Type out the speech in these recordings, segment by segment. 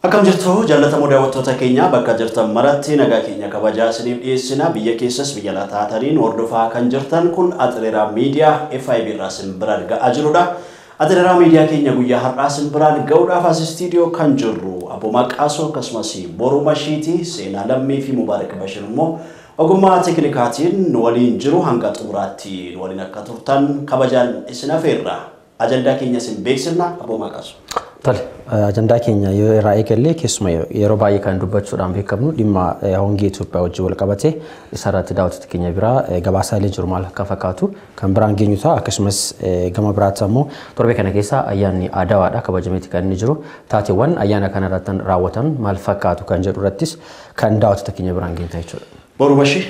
Akkam jirtu jaallatamoo daawwattoota keenya bakka jirtan maratti nagaa keenya kabajaa isiniif dhiyeessina biyya keessas biyya alaa taataniin hordofaa kan jirtan kun Atileeraa Miidiyaa FIB irraa isin biraan ga'aa jirudha. Atileeraa Miidiyaa keenya guyyaa har'aa isin biraan ga'uudhaaf as istiidiyoo kan jirru Abbo Maqaasoo akkasumas Boruu Mashiitii Seenaa Lammii fi Mubaarak Bashir immoo ogummaa teeknikaatiin waliin jiru hanga xumuraatti waliin akka turtan kabajaan isin affeerra. Ajandaa keenya isin beeksifna Abbo Maqaasoo. Tole ajandaa keenya yoo irraa eegalle keessuma yeroo baay'ee kan dubbachuudhaan beekamnu dhimma hongee Itoophiyaa wajjin wal qabatee isarratti daawwattoota keenya biraa gabaasaalee jiru maal akka fakkaatu kan biraan geenyu ta'a akkasumas gama biraatti ammoo torbee kana keessa ayyaanni Adawaadha kabajameeti kan inni jiru taateewwan ayyaana kana irratti raawwatan maal fakkaatu kan jedhu irrattis kan daawwattoota keenya biraan geenyu jechuudha. Boruu Bashir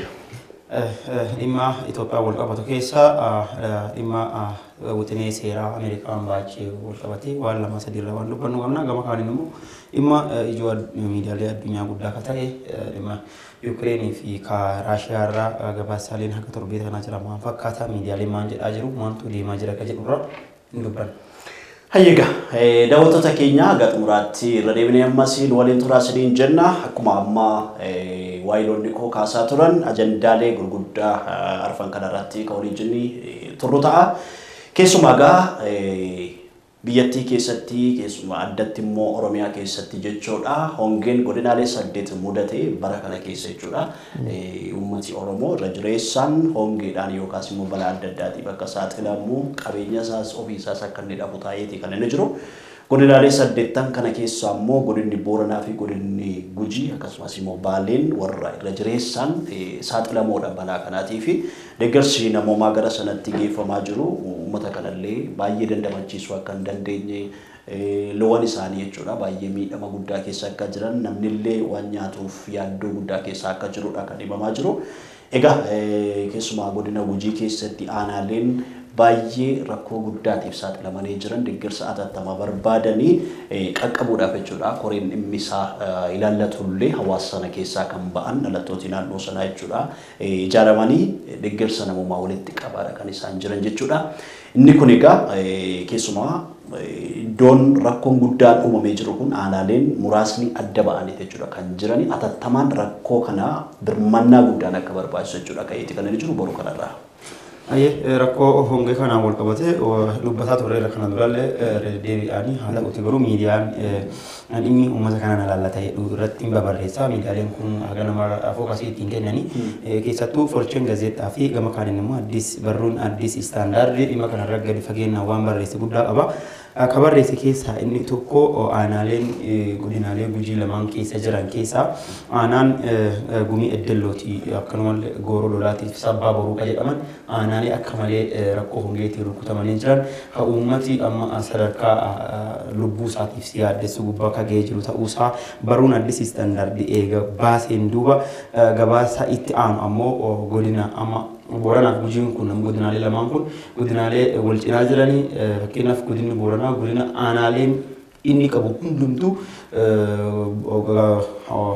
dhimma Itoophiyaa wal qabatu keessa dhimma wixinee seeraa Ameerikaan baachee wal qabatee waan lama sadii irraa waan dubbannu qabna gama kaaniin immoo dhimma ijoo miidiyaalee addunyaa guddaa akka ta'e dhimma Yuukireenii fi Raashiyaa irraa gabaasaaleen haga torbee kanaa jira maal fakkaata miidiyaaleen maal jedhaa jiru maaltu deemaa jira akka jedhu irraa hin dubbannu. Hayyiga daawwattoota keenya haga xumuraatti irra deebinee ammasiin waliin turaasiniin jenna akkuma amma waayiloonni koo kaasaa turan ajandaalee gurguddaa arfan kanarratti kan waliin jenni turru ta'a. Keessumaa gaa biyyattii keessatti keessumaa addatti immoo Oromiyaa keessatti jechuudha hongeen godinaalee 8 mudate bara kana keessa jechuudha. Uummati Oromoo irra jireessaan hongeedhaan yookaas immoo balaa adda addaatiif akka saaxilamu qabeenya isaas ofii isaas akka inni dhabu taa'eeti kan inni jiru. Godinaalee 8 kana keessa ammoo godinni Booranaa fi godinni Gujii akkasumas immoo Baaleen warra irra jireessaan saaxilamoodha balaa kanaatii fi deeggarsi namoomaa gara sanatti geeffamaa jiru uummata kanallee baay'ee dandamachiisuu akka hin dandeenye loon isaanii jechuudha baay'ee miidhama guddaa keessa akka jiran namnillee waan nyaatuuf yaaddoo guddaa keessa akka jirudha kan himamaa jiru. Egaa keessumaa godina Gujii keessatti aanaaleen baay'ee rakkoo guddaatiif saaxilamanii jiran deeggarsa atattamaa barbaadanii qaqqabuudhaaf jechuudha koreen dhimmi isaa ilaallatullee hawaasa sana keessaa kan ba'an dhalattooti naannoo sanaa jechuudha ijaaramanii deeggarsa namoomaa walitti qabaadha kan isaan jiran jechuudha. Inni kun egaa keessumaa iddoon rakkoon guddaan uumamee jiru kun aanaaleen muraasni adda ba'anii jechuudha kan jirani atattamaan rakkoo kana birmannaa guddaan akka barbaachisu jechuudha ka'eeti kan inni jiru boru kanarraa. Rakkoo hongee kanaan wal qabatee dubbataa turre kana durallee deebi'anii haala uti garuu miidiyaan dhimmi uummata kanaan ilaallatee irratti babarreessaa miidiyaaleen kun haga nama fookasii ittiin kennanii keessattuu forcheen gaazexaa fi gama kaaniin immoo addis barruun addis istaandaardii dhimma kanarra gadi fageenyaan waan barreesse guddaa qaba. Kabarreesse keessaa inni tokko aanaaleen godinaalee Gujii lamaan keessa jiran keessaa aanaan Gumii Eddellooti akkanumallee Gooroo Lolaatiif Sabbaa Boruu jedhaman aanaalee akka malee rakkoo hongeetiin rukutamanii jiran haa uummati amma sadarkaa lubbuu isaatiif si yaaddessu gubbaa akka ga'ee jiru ta'uusaa barruun addis istaandaardii eega baaseen duuba gabaasa itti aanu ammoo godina amma Booranaa Gujiin kun godinaalee lamaan kun godinaalee wal cinaa jiranii fakkeenyaaf godinni Booranaa godina aanaaleen inni qabu hundumtuu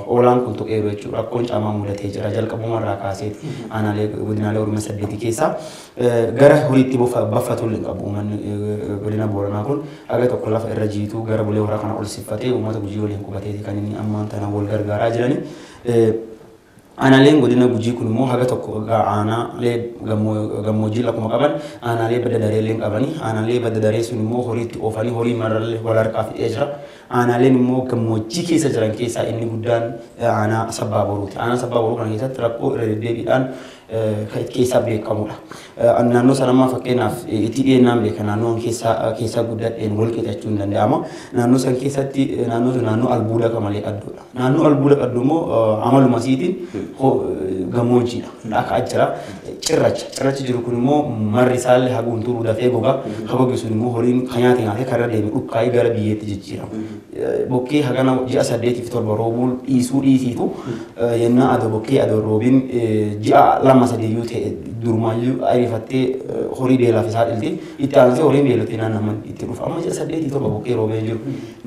oolaan kun tuqeeru jechuudha rakkoon caamaa mudatee jira jalqabumarraa kaasee aanaalee godinaalee Oromiyaa 8 keessaa gara horiitti baffatu hin qabu uummanni godina Booranaa kun haga tokko lafa irra jiitu gara bulee horaa kana ol siffatee uummata Gujii waliin qubateeti kan inni ammaan tana wal gargaaraa jiranii. Aanaaleen godina Gujii kun immoo haga tokko aanaalee gammoojjii lakkuma qaban aanaalee badda dareeleen qabanii aanaalee badda daree sun immoo horiitti oofanii horii marallee wal harkaa fidee jira. Aanaaleen immoo gammoojjii keessa jiran keessaa inni guddaan aanaa Sabbaa Boruuti. Aanaa Sabbaa Boruu kana keessatti rakkoo irra deddeebiidhaan keessaa beekamudha. Naannoo sanammaa fakkeenyaaf itti dhiyeennaan beeka naannoon keessaa guddadheen wal qixachuu hin danda'ama. Naannoo san keessatti naannoo albuuda kamalee qadduudha. Naannoo albuuda qaddu immoo amaluma isiitiin gammoojjiidha. Akka ajjira cirracha jiru kun immoo marri isaallee haguun turuu dafee gogaa haguugi sun immoo horiin kan nyaatee karra deeme dhukkaa'ee gara biyyeetti jijjiirama. Bokkee hagana ji'a 8-7 roobuun dhiisiitu yennaa adoo bokkee adoo roobiin ji'a 2-3 ta'e durumaayyuu ariifattee horii beelaaf isaa dhiltee itti aansee horiin beelotee naannaman itti dhufa amma ji'a 8-7 bokkee roobee jiru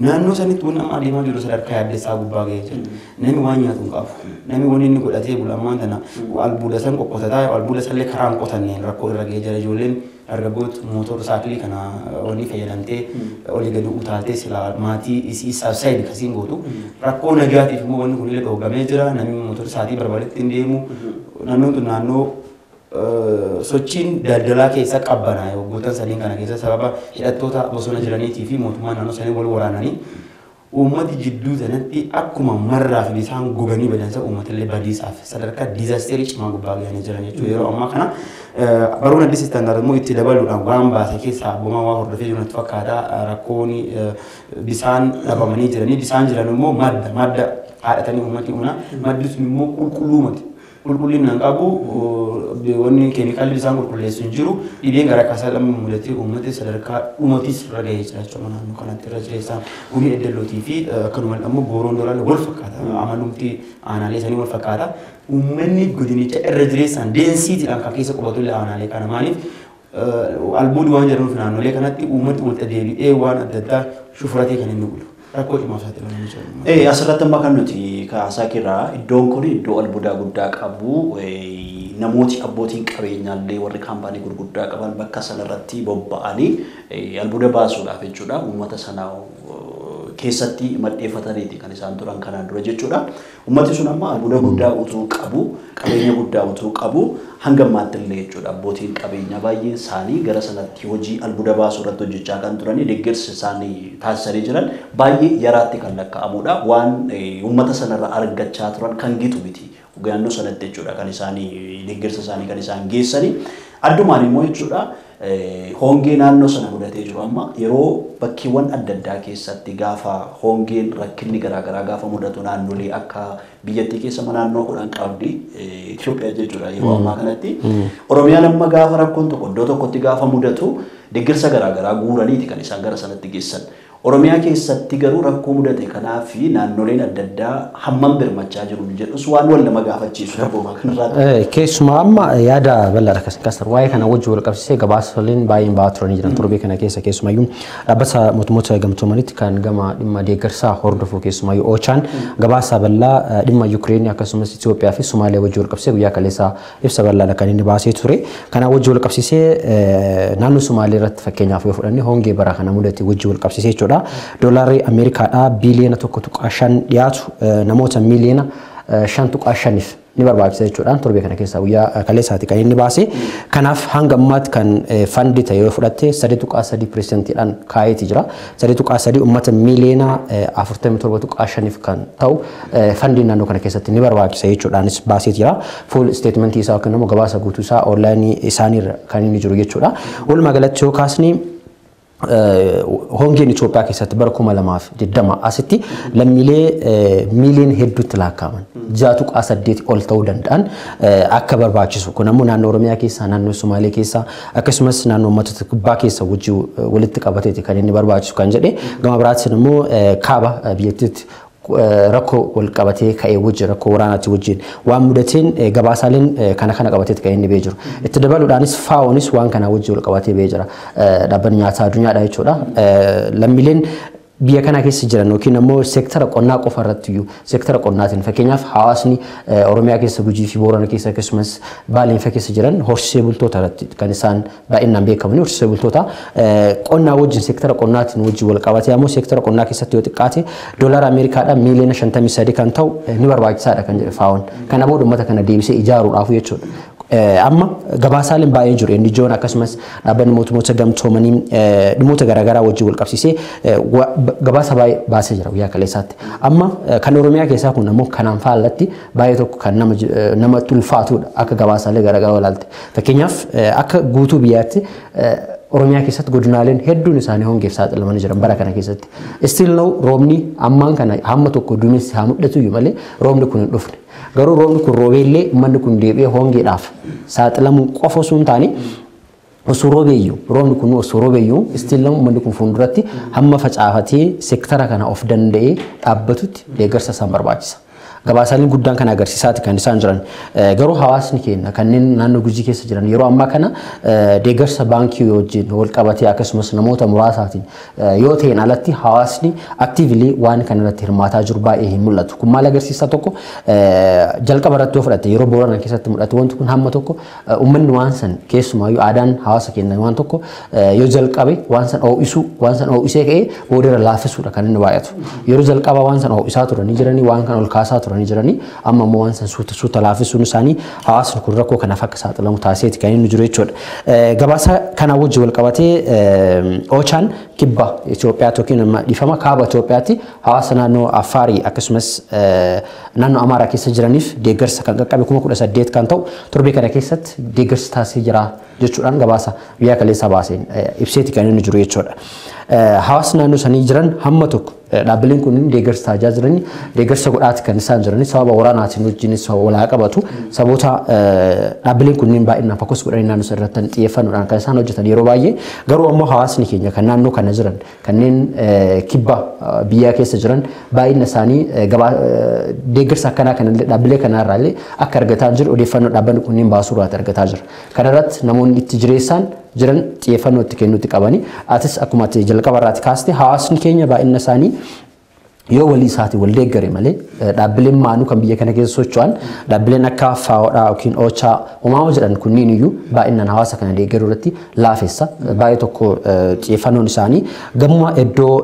naannoo sanitti waan amma adeemaa jiru sadarkaa yaaddessaa gubbaa ga'ee jira namni waan nyaatu hin qabu namni waan godhatee bula ammaan tana albuuda san qoqqotataa albuuda sanillee karaan qotanneen rakkoo irra ga'ee jira ijoolleen dargaggoota motora saakilii kana wanni fayyadamtee olii gadi utaaltee silaa maatii isii saabsaayid kasiin gootu rakkoo nagaatiif immoo wanni kun illee dhooggamee jira namni motora isaatii barbaadetti hin deemu naannoon tun naannoo sochiin daldalaa keessa qabbanaa waggoota sadiin kana keessa sababa hidhattoota bosona jiraniitii fi mootummaan naannoo sanii wal waraananii uummati jidduu sanatti akkuma marraa fi bisaan goganii badansa uummatillee badiisaaf sadarkaa diizaasterii cimaa gubbaa gahanii jiran jechuudha. Yeroo ammaa kana baroon addis istaandaard immoo itti dabaluudhaan waan baase keessaa abbomaa waa hordofee jiru natti fakkaata rakkoon bisaan dhabamanii jiranii bisaan jiran immoo madda haadhatanii uummati humna maddi sun immoo qulqulluumati. Qulqullinaan qabu wanni keemikaalli bisaan qulqulleessu hin jiru dhibeen gara kaasaa lamma mudatee uummati sadarkaa dhumatis irra gahee jira jechuudha naannoo kanatti irra jireessaan gumii eddallootii fi akkanuma immoo gooroon dolaan wal fakkaata amalumti aanaalee sanii wal fakkaata uummanni godinicha irra jireessaan deensiitiidhaan kan keessa qubatu illee aanaalee kana maaliif albuudi waan jedhamuuf naannolee kanatti uummati walitti deebi'ee waan adda addaa shufuratee kan inni bulu. Rakkoo cimaa isaati lamaan jechuudha. Asirratti amma kan nuti kaasaa kirraa iddoon kun iddoo albuudaa guddaa qabu namooti abbootiin qabeenyaallee warri kaampaanii gurguddaa qaban bakka sanarratti bobba'anii albuuda baasuudhaaf jechuudha uummata sana keessatti maddeeffataniiti kan isaan turan kanaan dura jechuudha. Uummati sun amma albuuda guddaa utuu qabu qabeenya guddaa utuu qabu hanga ammaattillee jechuudha abbootiin qabeenyaa baay'een isaanii gara sanatti hojii albuuda baasuu irratti hojjechaa kan turanii deeggarsi isaanii taasisanii jiran baay'ee yaraatti kan lakkaa'amudha waan uummata sanarra argachaa turan kan gitu miti naannoo sanatti jechuudha kan isaanii deeggarsa isaanii kan isaan geessanii addumaan immoo jechuudha hongee naannoo sana mudatee jiru amma yeroo bakkeewwan adda addaa keessatti gaafa hongeen rakkinni garaagaraa gaafa mudatu naannolee akka biyyattii keessa naannoo 10 qabdi Itoophiyaa jechuudha yeroo ammaa kanatti Oromiyaan amma gaafa rakkoon tokko iddoo tokkotti gaafa mudatu deeggarsa garaagaraa guuraniiti kan isaan gara sanatti geessan. Oromiyaa keessatti garuu rakkoo mudate kanaaf fi naannoleen adda addaa hammam birmachaa jiru jedhus waan wal nama gaafachiisu qabuma kanarraa. Keessumaa amma yaada bal'aadha kasar waa'ee kana wajjin wal qabsiisee gabaasaaleen baay'een ba'aa turanii jiran torbee kana keessa keessumayyuu dhaabbata mootummoota gamtoomanitti kan gama dhimma deeggarsaa hordofu keessumayyuu Oochaan gabaasa bal'aa dhimma Yuukireen akkasumas Itoophiyaa fi Somaaliyaa wajjin wal qabsiisee guyyaa kaleessaa ibsa bal'aadha kan inni baasee ture. Kana wajjin wal qabsiisee naannoo Somaaliyaa irratti fakkeenyaaf yoo fudhanne hongee bara kana mudate wajjin wal qabsiisee jechuudha. Doolarii Ameerikaadhaa biliyoona 1.5 dhiyaatu namoota miliyoona 5.5 ni barbaachisa jechuudha. Torbee kana keessa guyyaa kaleessaati kan inni baase. Kanaaf hanga ammaatti kan fandi ta'e yoo fudhatte 3.3%dhaan kaayeeti jira. 3.3 uummata miliyoona 47.5 kan ta'u fandi naannoo kana keessatti ni barbaachisa jechuudhaanis baasee jira. Full statement isaa yookiin immoo gabaasa guutuu isaa onlaayinii isaaniirra kan inni jiru jechuudha. Walumaa galatti yoo kaasni hongeen Itoophiyaa keessatti bara 2020 asitti lammiilee miliyoona hedduutti lakkaa'aman 6.8 ol ta'uu danda'an akka barbaachisu kun ammoo naannoo Oromiyaa keessaa naannoo Somaalee keessaa akkasumas naannoo uummata kibbaa keessa wajjin walitti qabateeti kan inni barbaachisu kan jedhe gama biraatiin immoo kaaba biyyattiitti rakkoo wal qabatee ka'ee wajjin rakkoo waraanaatti wajjin waan mudateen gabaasaaleen kana qabateeti kan inni bee jiru. Itti dabaluudhaanis faa'oonis waan kana wajjin wal qabatee bee jira. Dhaabbanni nyaataa addunyaadha jechuudha. Lammiileen biyya kana keessa jiran yookiin ammoo seektara qonnaa qofa irratti iyyuu seektara qonnaatiin fakkeenyaaf hawaasni Oromiyaa keessa Gujii fi Boorana keessa akkasumas Baaleen keessa jiran horsiisee bultoota irratti kan isaan baay'inaan beekaman horsiisee bultoota qonnaa wajjin seektara qonnaatiin wajjin wal qabatee ammoo seektara qonnaa keessatti yoo xiqqaate doolaara Ameerikaadhaa miliyoona 53 kan ta'u ni barbaachisaadha kan jedhe faa'oon. Kana booda uummata kana deebisee ijaaruudhaaf jechuudha. Amma gabaasaaleen baay'een jiru inni ijoon akkasumas dhaabbanni mootummoota gamtoomanii dhimmoota garaagaraa wajjin wal qabsiisee gabaasa baay'ee baasee jira guyyaa kaleessaatti. Amma kan Oromiyaa keessaa kun ammoo kanaan faallatti baay'ee tokko kan nama tulfaatudha akka gabaasaalee garaagaraa ilaalte. Fakkeenyaaf akka guutuu biyyaatti Oromiyaa keessatti godinaaleen hedduun isaanii hongeef saaxilamanii jiran bara kana keessatti. Still now roobni ammaan kana hamma tokko duumessi haa mul'atu iyyuu malee roobni kun hin dhufne. Garuu roobni kun roobeellee uummanni kun deebi'ee hongeedhaaf saaxilamuu qofa osoo hin taane osoo roobeeyyuu roobni kun osoo roobeeyyuu still now uummanni kun fuulduratti hamma facaafatee seektara kana of danda'ee dhaabbatutti deeggarsa isaan barbaachisa. gabaasaaleen guddaan kan agarsiisaati kan isaan jiran. Garuu hawaasni keenya kanneen naannoo Gujii keessa jiran yeroo ammaa kana deeggarsa baankii wajjin wal qabatee akkasumas namoota muraasaatiin yoo ta'een alatti hawaasni aktiivili waan kana irratti hirmaataa jiru baay'ee hin mul'atu. Kun maal agarsiisa tokko jalqaba irratti yoo fudhatte yeroo Booranaa keessatti mul'atu wanti kun hamma tokko uummanni waan san keessumaayyuu aadaan hawaasa keenya waan tokko yoo jalqabe waan san oo'isee ka'ee boodara laaffisuudha kan inni baay'atu. Yeroo jalqaba waan san oo'isaa turanii jiranii waan kan ol kaasaa turanii jiranii amma immoo waan san suuta laaffisuun isaanii hawaasni kun rakkoo kanaaf akka saaxilamu taasiseeti kan inni jiru jechuudha. Gabaasa kana wajji wal qabatee Ochaan kibba Itoophiyaa yookiin dhiifama kaaba Itoophiyaatti hawaasa naannoo Affaarii akkasumas naannoo Amaaraa keessa jiraniif deeggarsa kan qaqqabe 18,000 kan ta'u torbee kana keessatti deeggarsa taasisee jira jechuudhaan gabaasa biyya kaleessa baaseen ibseeti kan inni jiru jechuudha. Hawaasni naannoo sanii jiran hamma tokko dhaabbileen kun deeggarsa taajaa jiranii deeggarsa godhaati kan isaan jiranii sababa waraanaatiin wajjinis walaa qabatu saboota dhaabbileen kunniin baay'inaan fokus godhanii naannoo sana irratti xiyyeeffannoodhaan kan isaan hojjetan yeroo baay'ee garuu ammoo hawaasni keenya kan naannoo kana jiran kanneen kibba biyyaa keessa jiran baay'ina isaanii deeggarsa akkanaa kan dhaabbilee kanarraa illee akka argataa jiru odeeffannoo dhaabbanni kunniin baasuu irratti argataa jira. Kana irratti namoonni itti jireessaan jiran xiyyeeffannoo itti kennuutti qabanii atis akkuma jalqaba irraati kaaste hawaasni keenya baay'ina isaanii yoo walii isaati wal deeggare malee dhaabbileen maanuu kan biyya kana keessa socho'an dhaabbileen akka FAOdhaa yookiin Ochaa uumamaa jedhan kunniin iyyuu baay'inaan hawaasa kana deeggaruu irratti laafessa baay'ee tokko xiyyeeffannoon isaanii gamma iddoo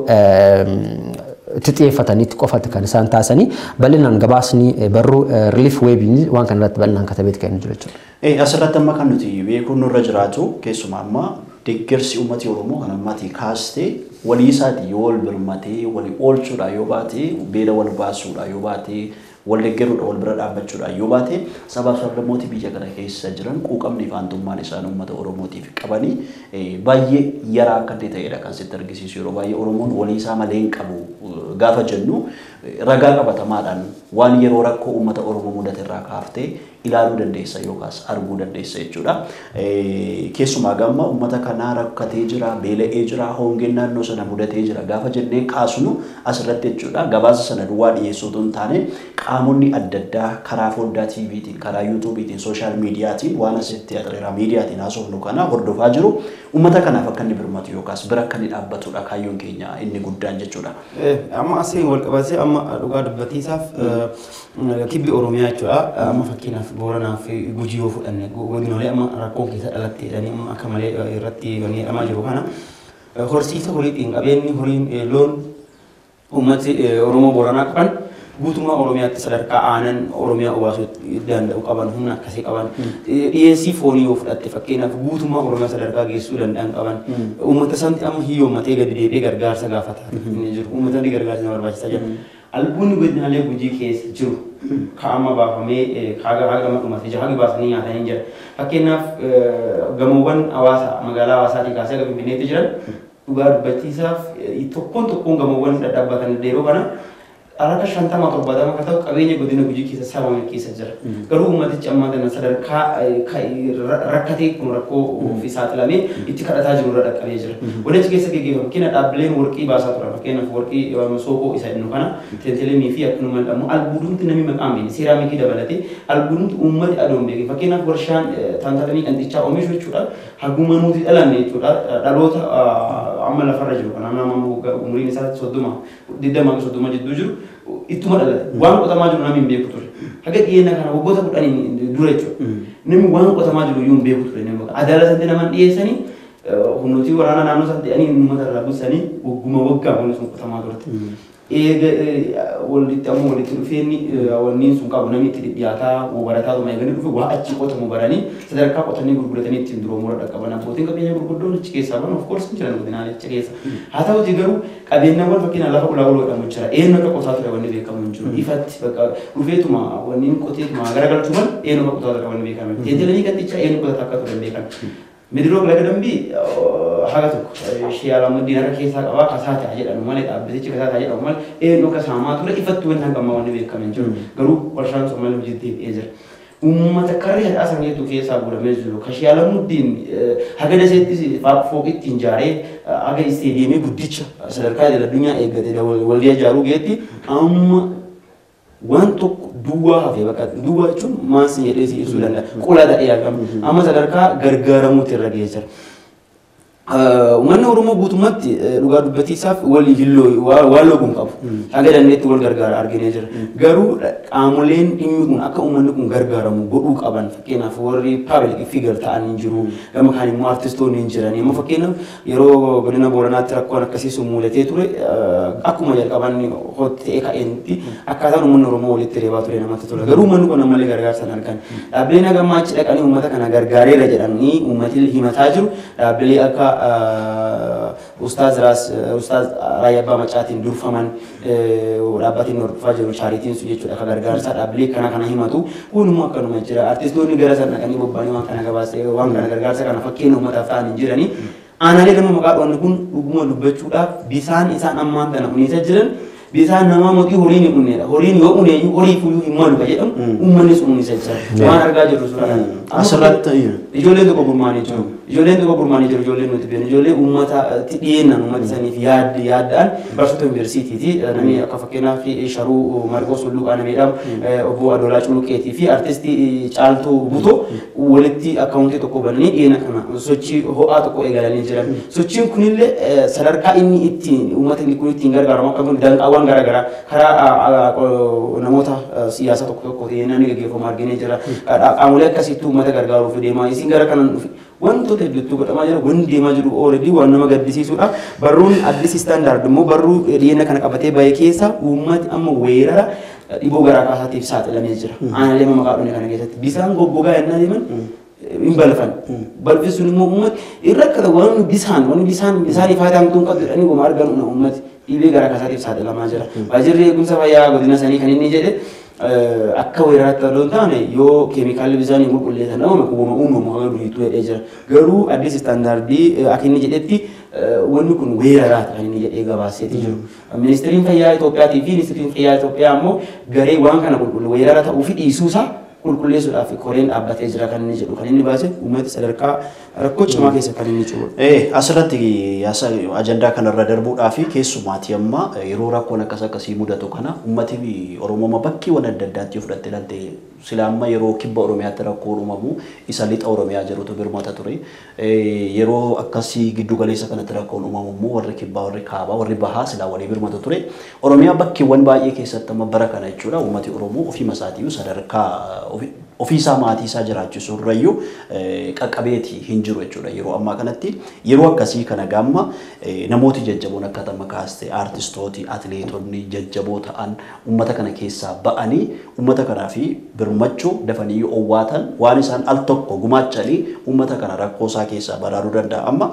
itti xiyyeeffataniitti qofatti kan isaan taasisanii bal'inaan gabaasni barruu relief weebiin waan kana irratti bal'inaan katabeeti kan jiru jechuudha. Asirratti amma kan nuti beekuun nurra jiraatu keessumaa amma deeggarsi uummata Oromoo kan ammatti kaastee walii isaati yoo wal birmatee walii oolchuudha yoo baate beela wal baasuudha yoo baate wal deeggaruudha wal bira dhaabbachuudha yoo baate sabaaf sablammooti biyya kana keessa jiran quuqamni fi aantummaan isaan uummata Oromootiif qabanii baay'ee yaraa akka ta'edha kan sitti argisiisu yeroo baay'ee Oromoon walii isaa malee hin qabu gaafa jennu ragaa qabatamaadhaan waan yeroo rakkoo uummata Oromoo mudate irraa kaaftee ilaaluu dandeessa yookaas arguu dandeessa jechuudha. Keessumaa gamma uummata kanaa rakkatee jira, beela'ee jira, hongeen naannoo sana mudatee jira gaafa jennee kaasnu asirratti jechuudha. Gabaasa sana duwwaa dhiyeessuutu hin taane qaamonni adda addaa karaa foddaa TVtiin, karaa YouTubetiin, sooshaal miidiyaatiin waan asitti axireeraa miidiyaatiin haasofnu kana hordofaa jiru. Uummata kanaaf akka inni birmatu yookaas bira akka inni dhaabbatudha kaayyoon keenya inni guddaan jechuudha. Amma asii wal qabatee amma dhugaa dubbatiisaaf kibbi Oromiyaa jechuudha. Amma fakkeenyaaf Booranaa fi Gujii yoo fudhanne godinaalee amma rakkoon keessa dhalatte jedhanii amma akka malee irratti jedhamaa jiru kana horsiisa horiitiin qabeenyi horiin loon uummati Oromoo Booranaa qaban guutummaa Oromiyaatti sadarkaa aanan Oromiyaa obaasuu danda'u qaban humna akkasii qaban dhiyeessii foonii yoo fudhatte fakkeenyaaf guutummaa Oromiyaa sadarkaa geessuu danda'an qaban uummata santi amma hiyyoommatee gadi deebi'ee gargaarsa gaafataa inni jiru uummata gargaarsa nama barbaachisaa jira. Albuunni godinaalee Gujii keessa jiru kaa'ama baafamee haga dhumate haga baasanii nyaatanii jira. Fakkeenyaaf gamoowwan hawaasa magaalaa hawaasaatti kaasee aga Finfinneetti jiran dhugaa dubbatiisaaf tokkoon gamoowwan dhadhaabatan yeroo kana Araka 57 akka ta'u qabeenya godina Gujii keessa sababa keessa jira. Garuu uummatichi amma kana sadarkaa rakkatee kun rakkoo fi saaxilamee itti kadhataa jiru irra dhaqqabee jira. Walitti keessa geggeeffamu fakkeenyaaf dhaabbileen warqii baasaa turan fakkeenyaaf warqii sookoo isa inni kana teelteelemii fi akkanuma dhammu albuudumti namni maqaan beekne seeraamikii dabalatee albuudumti uummati adoon beeke fakkeenyaaf warshaan taantalamii qanxichaa oomishu jechuudha. Haguma nuti dhalanne jechuudha. Dhaloota amma lafarra jiru kana nama umriin isaa 30 jidduu jiru. Ittuma dhalate waan qotamaa jiru namni hin beeku ture. Haga dhiyeenya kana waggoota 10 dura jechuudha. Namni waan qotamaa jiru iyyuu hin beeku ture. Adaalatti naman dhiyeessanii humnooti waraana naannoo isaatti ani uummata irraa buusanii wagguma waggaa wanni sun qotamaa turte. Walitti ammoo walitti dhufeenyi wanni sun qabu namni itti dhiyaataa barataa tuma eeganii dhufe waa achi qotamu baranii sadarkaa qotanii gurguratanii ittiin duroomu irra dhaqqaban abbootiin qabeenya gurguddoon achi keessaa bahan of course hin jiran godinaalee achi keessa. Haa ta'uti garuu qabeenyawwan fakkeenyaaf lafa ulaa uloo jedhamu jira. Eenyu akka qotaa ture wanni beekamu hin jiru. Ifatti bakka dhufeetuma wanni qoteetuma garagalchuman eenyu akka qotaa ture wanni beekamu. Teelteelanii qanxichaa eenyu qotaa akka ture beekamu. Midroog laga dambii haga tokko shiyaalamu dinara keessaa qabaa kasaata jedhamu malee dhaabbatichi kasaata jedhamu malee eenyu akka saamaa ture ifatti wanni hanga ammaa wanni beekamu hin jiru. Garuu warshaan Somaalee hojjetee dhi'ee jira. Uummata karri hadhaa sangeetu keessaa godhamee jiru. Ka shiyaalamuuddiin haga daseetti fooqitti ijaaree haga isteediyeemii guddicha sadarkaa idil addunyaa eeggate waldiyaa ijaaruu geetti amma waan tokko duwwaa hafee bakka duwwaa jechuun maasii jedhee si ibsuu danda'a. Qola ta'ee argama. Amma sadarkaa gargaaramuutti irra gahee jira. Uummanni Oromoo guutummaatti dhugaa dubbatiisaaf walii hilloo waan loguun qabu. Hanga dandeetti wal gargaara arginee jira. Garuu qaamoleen dhimmi kun akka uummanni kun gargaaramu godhuu qaban fakkeenyaaf warri public figure ta'an hin jiru. Gama kaan immoo artistoonni hin jiran. Amma fakkeenyaaf yeroo godina Booranaatti rakkoon akkasii sun mudatee ture akkuma jalqaban hottee ka'eenti akkaataan uummanni Oromoo walitti reebaa ture namatti tola. Garuu uummanni kun ammallee gargaarsa hin argan. Dhaabbileen hagammaa achi dhaqanii uummata kana gargaareera jedhanii uummati himataa jiru. Dhaabbilee akka Ustaaz Raayyaa Abbaa Macaatiin durfaman dhaabbatiin hordofaa jiru chaaritiin sun jechuudha akka gargaarsa dhaabbilee kana himatu kunimmoo akkanuma jira artistoonni gara sana dhaqanii bobba'anii waan kana gabaasee waan kana gargaarsa kana fakkeenya uummataaf ta'an hin jiranii aanaalee nama maqaa dho'anni kun dhuguma dubbachuudhaaf bisaan isaan ammaan kana uniisa jiran bisaan nama mootii horiin hin unneedha horiin yoo unneeyyu horii fuyyuu hin malu jedhamu uummanni sun uniisa jira waan argaa jirru suuraa kana asirratti ijoolleen tokko gurmaanii jiru. Ijoolleen tokko gurmaanii jiru ijoolleen nuti beeknu ijoollee uummataatti dhiyeennan uummata isaaniif yaadda'an barsiisota yuunivarsiitiiti namni akka fakkeenyaaf Sharuu Marqos Hulluqaa nama jedhamu obbo Adoolaa Culuqqeetii fi artistii Caaltuu Butoo walitti akkaawuntii tokko bananii dhiyeena kana sochii ho'aa tokko eegalanii jiran. Sochiin kunillee sadarkaa inni ittiin uummata kun ittiin gargaaramu akka kun danqaawwan garaagaraa karaa namoota siyaasa tokko dhiyeennaan gaggeeffamu arginee jira. Qaamolee akkasitti uummata gargaaruuf deemaa isin gara kanan dhufe. Wantoota hedduutu godhamaa jira wanti deemaa jiru already waan nama gaddisiisudha. Barruun addis istaandaard immoo barruu dhiyeenya kana qabatee bahe keessa uummati amma weerara dhiboo garaa kaasaatiif saaxilamee jira. Aanaalee maqaa dhonee kana keessatti bisaan goggogaa yennaa deeman hin balfan. Balfisuun immoo uummati irra akkata waan bisaaniif haa ta'amtuun qabdu jedhanii goma argan uummati dhibee garaa kaasaatiif saaxilamaa jira. Waajjirri eegumsa fayyaa godina sanii kan inni jedhe akka weeraraatti ta'uu taane yoo keemikaalli bisaanii qulqulleessan nama uumamu haga duriitu jedhee jira. Garuu addis istaandaardii akka inni jedhetti wanni kun weeraraati kan inni jedhee gabaaseeti jiru. Ministeeriin fayyaa Itoophiyaatii fi ministeeriin fayyaa Itoophiyaa ammoo garee waan kana qulqullu weerara ta'uu fi dhiisuusaa qulqulleessuudhaaf koreen dhaabbatee jira kan inni jedhu kan inni baase uummati sadarkaa rakkoo cimaa keessa kan inni jiru. Asirratti ajandaa kanarra darbuudhaaf keessumaati amma yeroo rakkoon akkasii mudatu kana uummati Oromoo bakkeewwan adda addaatti fudhattee ilaalte sila amma yeroo kibba Oromiyaatti rakkoon uumamu isa lixa Oromiyaa jirutu birmata ture. Yeroo akkasii giddu galeessa kanatti rakkoon uumamu immoo warri kibbaa warri kaabaa warri bahaa sila walii birmata ture. Oromiyaa bakkeewwan baay'ee keessatti amma bara kana jechuudha uummati Oromoo ofii masaatii sadarkaa ofiisaa maatii isaa jiraachisuu irrayyuu qaqqabeeti hin jiru jechuudha yeroo ammaa kanatti yeroo akkasii kana gamma namooti jajjaboon akka tamma kaaste artistooti atileetonni jajjaboo ta'an uummata kana keessaa ba'anii uummata kanaa fi birmachuu dafanii owwaatan waan isaan al tokko gumaachanii uummata kana rakkoo isaa keessaa baraaruu danda'a amma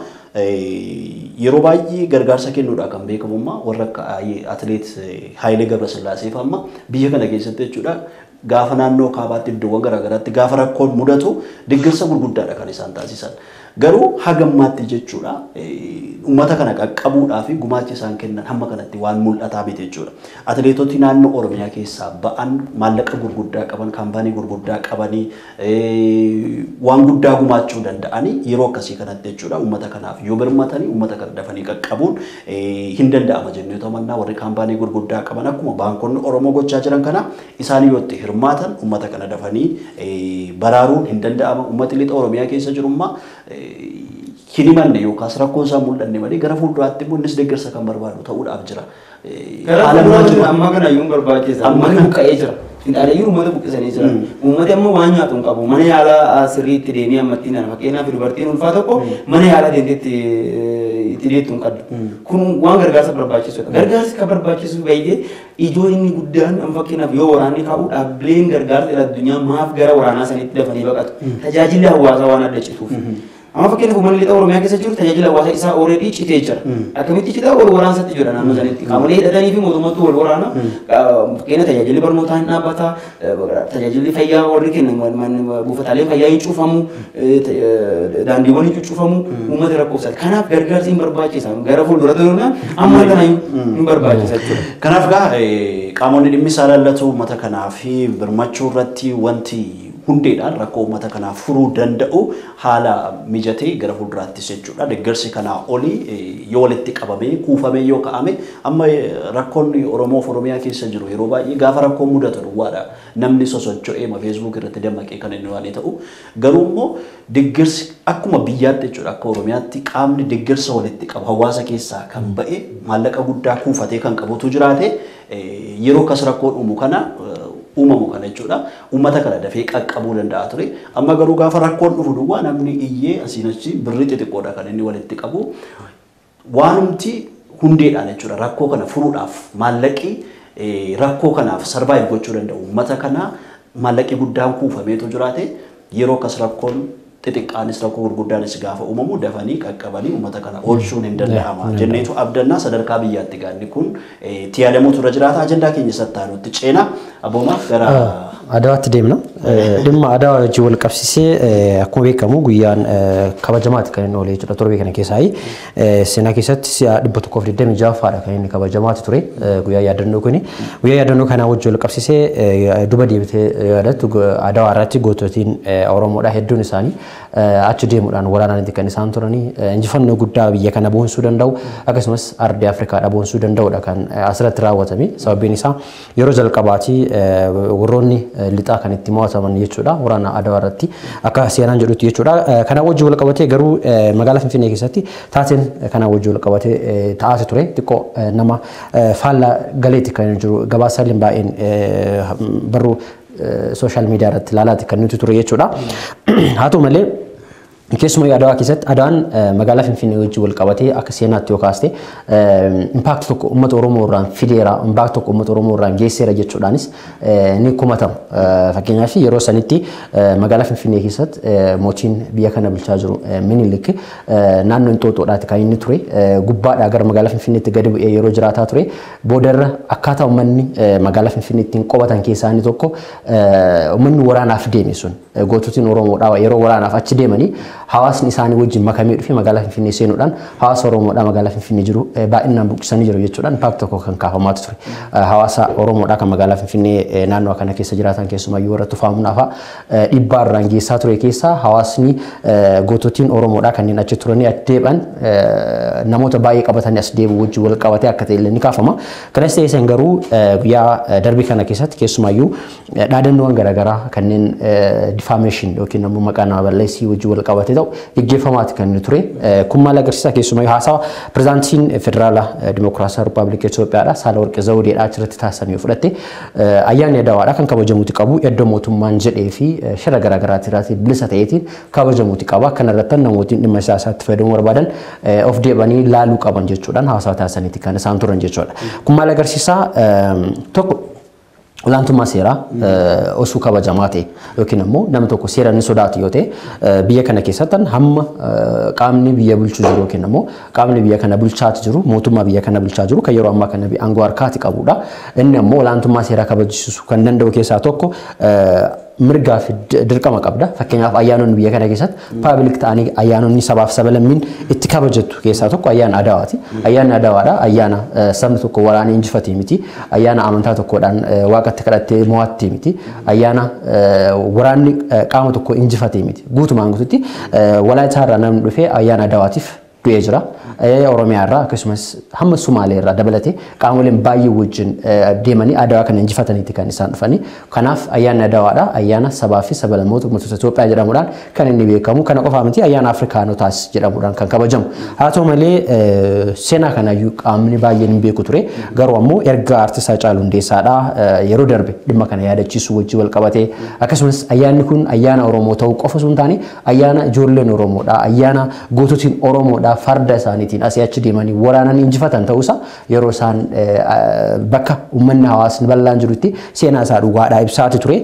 yeroo baay'ee gargaarsa kennuudha kan beekamummaa warra akka atileet Haayilee Gabrasillaaseef amma biyya kana keessatti jechuudha gaafa naannoo kaabaatti iddoowwan garaagaraatti gaafa rakkoon mudatu deeggarsa gurguddaadha kan isaan taasisan. Garuu hagammaatti jechuudha uummata kana qaqqabuudhaaf gumaacha isaan kennan hamma kanatti waan mul'ataa miti jechuudha. Atileetonni naannoo Oromiyaa keessaa ba'an maallaqa gurguddaa qaban kaampaanii gurguddaa qabanii waan guddaa gumaachuu danda'anii yeroo akkasii kanatti jechuudha uummata kanaaf yoo birmatanii uummata kana dafanii qaqqabuun hin danda'ama jennee tomannaa warri kaampaanii gurguddaa qaban akkuma baankonni Oromoo gochaa jiran kana isaan yoo itti hirmaatan uummata kana dafanii baraaruun hin danda'ama uummati lixa Oromiyaa keessa jirummaa hinimanne yookaas rakkoon isaa mul'anne malee gara fuulduraatti immoo innis deeggarsa kan barbaadu ta'uudhaaf jira. Haala jiru amma kana yuun barbaachisa amma buqqa'ee jira. Finxaaleeyyuu uummata buqqisanii jira. Uummati amma waan nyaatu hin qabu. Mana yaalaa sirriitti deemee ammatti nana fakkeenyaaf dubartiin ulfaa tokko mana yaalaa deemteetti itti deettu hin qabdu. Kun waan gargaarsa barbaachisudha. Gargaarsi kan barbaachisu baay'ee ijoo inni guddaan amma fakkeenyaaf yoo waraanni ka'u dhaabbileen gargaarsa addunyaa maaf gara waraanaa sanitti dafanii baqatu. Tajaajilli hawaasaa waan adda cituuf. Amma fakkeenyaaf uummanni lixa Oromiyaa keessa jiru tajaajila hawaasaa isaa already citee jira. Akkamitti citaa wal waraansaatti jira naannoo sanitti. Qaamolee hidhatanii fi mootummaatu wal waraana. Fakkeenya tajaajilli barnootaa hin dhaabbata. Tajaajilli fayyaa warri kennan buufataaleen fayyaa hin cufamu. Daandiiwwan hin cufamu. Uummata rakkoofsata. Kanaaf gargaarsi hin barbaachisa. Gara fuulduraatti amma kana hin barbaachisa jechuudha. Kanaaf qaamonni dhimmi isaa ilaallatu uummata kanaa fi birmachuu irratti wanti hundeedhaan rakkoo uummata kanaa furuu danda'u haala mijatee gara fuulduraattis jechuudha. Deeggarsi kanaa olii yoo walitti qabamee kuufamee yoo ka'ame amma rakkoonni Oromoo fi Oromiyaa keessa jiru yeroo baay'ee gaafa rakkoon mudatu duwwaadha. Namni sosocho'ee Facebook irratti dammaqee kan inni waan ta'u garuu immoo deeggarsi akkuma biyyaatti jechuudha akka Oromiyaatti qaamni deeggarsa walitti qabu hawaasa keessaa kan ba'e maallaqa guddaa kuufatee kan qabutu jiraate yeroo kas rakkoo dhumu kana uumamu kana jechuudha. Uummata kana dafee qaqqabuu danda'a ture. Amma garuu gaafa rakkoon dhufu duwwaa namni iyyee asiin achi birrii xixiqqoodha kan inni walitti qabu. Waanumti hundeedhaan jechuudha rakkoo kana furuudhaaf maallaqi rakkoo kanaaf sarvaayiv gochuu danda'u. Uummata kana maallaqi guddaan kuufameetu jiraate yeroo kas rakkoon xixiqqaanis rakkoo gurguddaanis gaafa uumamu dafanii qaqqabanii uummata kana oolchuun hin danda'ama. Jenneetu abdannaa sadarkaa biyyaatti gaanni kun yaadamuutu irra jiraata. Ajandaa keenya sattaanutti ceena aboomaaf gara Adawaatti deemna. Dhimma Adawaa wajjin wal qabsiisee akkuma beekamu guyyaan kabajamaati kan inni oolee jechuudha. Torbee kana keessaa seenaa keessatti si'a 126ffaadha kan inni kabajamaati ture guyyaa yaadannoo kuni. Guyyaa yaadannoo kanaa wajjin wal qabsiisee duba deebitee yaadattu Adawaa irratti goototiin Oromoodha hedduun isaanii achi deemuudhaan waraanaan kan isaan turanii injifannoo guddaa biyya kana boonsuu danda'u akkasumas ardii Afrikaadha boonsuu danda'udha kan asirratti raawwatame. Sababiin isaa yeroo jalqabaati warroonni lixaa kan itti mo'ataman jechuudha. Waraana Adawaa irratti akka seenaan jedhutti jechuudha. Kana wajjin wal qabatee garuu magaalaa Finfinnee keessatti taateen kana wajjin wal qabatee taa'aa ture. Xiqqoo nama faallaa galeetti kan jiru gabaasaaleen baay'een barruu sooshaal miidiyaa irratti ilaalaati kan nuti ture jechuudha. Haa ta'u malee keessumaa Adawaa keessatti Adawaan magaalaa Finfinnee wajjin wal qabatee akka seenaatti yoo kaaste impaakti tokko uummata Oromoo irraan fideera, impaakti tokko uummata Oromoo irraan geesseera jechuudhaanis ni kumatama. Fakkeenyaaf yeroo sanitti magaalaa Finfinnee keessatti mootiin biyya kana bulchaa jiru Minilik naannoo Inxooxxoodhaati kan inni ture. Gubbaadhaa gara magaalaa Finfinneetti gadi bu'ee yeroo jiraataa ture. Boodarra akkaataa uummanni magaalaa Finfinneetti qobatan keessaa inni tokko uummanni waraanaaf deeme sun goototiin Oromoodhaa yeroo waraanaaf achi deemanii hawaasni isaanii wajjin makamee dhufee magaalaa Finfinnee seenuudhaan hawaasa Oromoodhaa magaalaa Finfinnee jiru baay'inaan buqqisanii jiru jechuudhaan impaakti tokko kan kaafamaatu ture. Hawaasa Oromoodhaa kan magaalaa Finfinnee naannoo kana keessa jiraatan keessumayyuu warra tufaamuudhaaf dhiibbaa irraan geessaa ture keessaa hawaasni goototiin Oromoodhaa kanneen achi turanii deebi'an namoota baay'ee qabatanii as deebi'u wajjin wal qabatee akka ta'e ni kaafama. Kanas ta'e san garuu guyyaa darbii kana keessatti keessumayyuu dhaadannoowwan garaagaraa kanneen diffamation yookiin immoo maqaa nama balleessii wajjin wal qabatee ta'u gaggeeffamaati kan inni ture. Kun maal agarsiisa keessumayyuu haasawa pirezidaantiin federaala dimokiraatawaa riippaabilika Itoophiyaadha Saalawarqi Zawudeedha achirratti taasisan yoo fudhatte ayyaanni Adawaadha kan kabajamuuti qabu iddoo mootummaan jedhee fi shira garaagaraatti bilisa ta'eetiin kabajamuuti qaba. Kana irratti namoonni dhimma siyaasaatti fayyadamuu barbaadan of deebanii laaluu qaban jechuudhaan haasawa taasisaniiti kan isaan turan jechuudha. Kun maal agarsiisa tokko olaantummaa seeraa osoo kabajamaa ta'e yookiin immoo namni tokko seera ni sodaatu yoo ta'e biyya kana keessatti hamma qaamni biyya bulchu jiru yookiin immoo qaamni biyya kana bulchaati jiru mootummaa biyya kana bulchaa jiru kan yeroo ammaa kana aangoo harkaatti qabudha. Inni immoo olaantummaa seeraa kabachiisuu kan danda'u keessaa tokko mirgaa fi dirqama qabda. Fakkeenyaaf ayyaanonni biyya kana keessatti paabilik ta'anii ayyaanonni sabaaf sabalammiin itti kabajatu keessaa tokko ayyaana Adawaati. Ayyaanni Adawaadha ayyaana sabni tokko waraana injifatee miti. Ayyaana amantaa tokkodhaan waaqatti kadhattee mo'attee miti. Ayyaana waraanni qaama tokko injifatee miti. Guutumaan guututti Walaayitaa irraa namni dhufee ayyaana Adawaatiif du'ee jira. Oromiyaa irraa akkasumas hamma Sumaalee irraa dabalatee qaamoleen baay'ee wajjin deemanii Adawaa kana injifataniiti kan isaan dhufanii. Kanaaf ayyaanni Adawaadha ayyaana sabaa fi sablammoota uummattoota Itoophiyaa jedhamuudhaan kan inni beekamu. Kana qofaa miti ayyaana Afrikaanotaas jedhamuudhaan kan kabajamu. Haa ta'u malee seenaa kanaayyuu qaamni baay'een hin beeku ture. Garuu ammoo erga artiist Haacaaluu Hundeessaadha yeroo darbe dhimma kana yaadachiisuu wajjin wal qabatee akkasumas ayyaanni kun ayyaana Oromoo ta'uu qofa osoo hin taane ayyaana ijoolleen Oromoodha ayyaana goototiin Oromoodha farda isaaniitiin asii achi deemanii waraanaan injifatan ta'uusaa yeroo isaan bakka uummanni hawaasni bal'aan jirutti seenaa isaa dhugaadhaa ibsaati ture.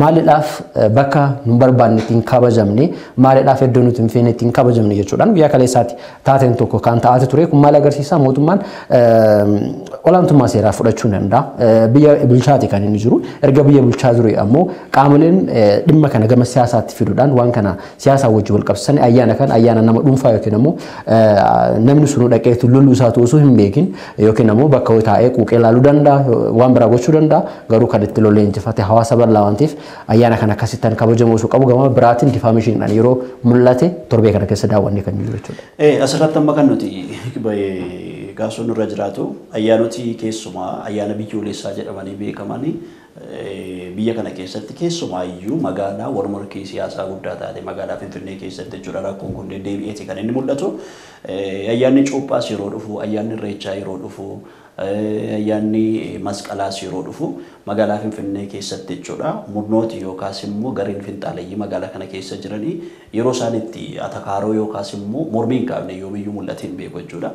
Maaliidhaaf bakka nu barbaannetti hin kabajamne maaliidhaaf iddoo nuti hin feenetti hin kabajamne jechuudhaan guyyaa kaleessaatti taateen tokko kan ta'aati ture. Kun maal agarsiisa mootummaan olaantummaa seeraa fudhachuu danda'a. Biyya bulchaati kan inni jiru. Erga biyya bulchaa jiru ammoo qaamoleen dhimma kana gama siyaasaatti fiduudhaan waan kana siyaasaa wajjin wal qabsiisanii ayyaana kan ayyaana nama dhuunfaa yookiin ammoo namni sun dhaqee loluu isaa osoo hin beekin yookiin ammoo bakka taa'ee quuqee laaluu danda'a waan biraa gochuu danda'a garuu kan itti lolee injifate hawaasa bal'aa waan ta'eef ayyaana kana akkasittan kabajamu osoo qabu gama biraatiin difaamishiin yeroo mul'ate torbee kana keessa daawwannee kan jiru jechuudha. Asirratti amma kan nuti gaafsoon irra jiraatu ayyaanoti keessumaa ayyaana biyyoolessaa jedhamanii beekamanii biyya kana keessatti keessumaayyuu magaalaa walmorkii siyaasaa guddaa taate magaalaa Finfinnee keessatti jechuudha rakkoon kun deebi'eeti kan inni mul'atu. Ayyaanni cuuphaas yeroo dhufu ayyaanni irreechaa yeroo dhufu ayyaanni masqalaas yeroo dhufu magaalaa Finfinnee keessatti jechuudha murnooti yookaas immoo gareen finxaaleeyyii magaalaa kana keessa jiranii yeroo isaan itti atakaaroo yookaas immoo mormii hin qabne yoomiyyuu mul'ate hin beeku jechuudha.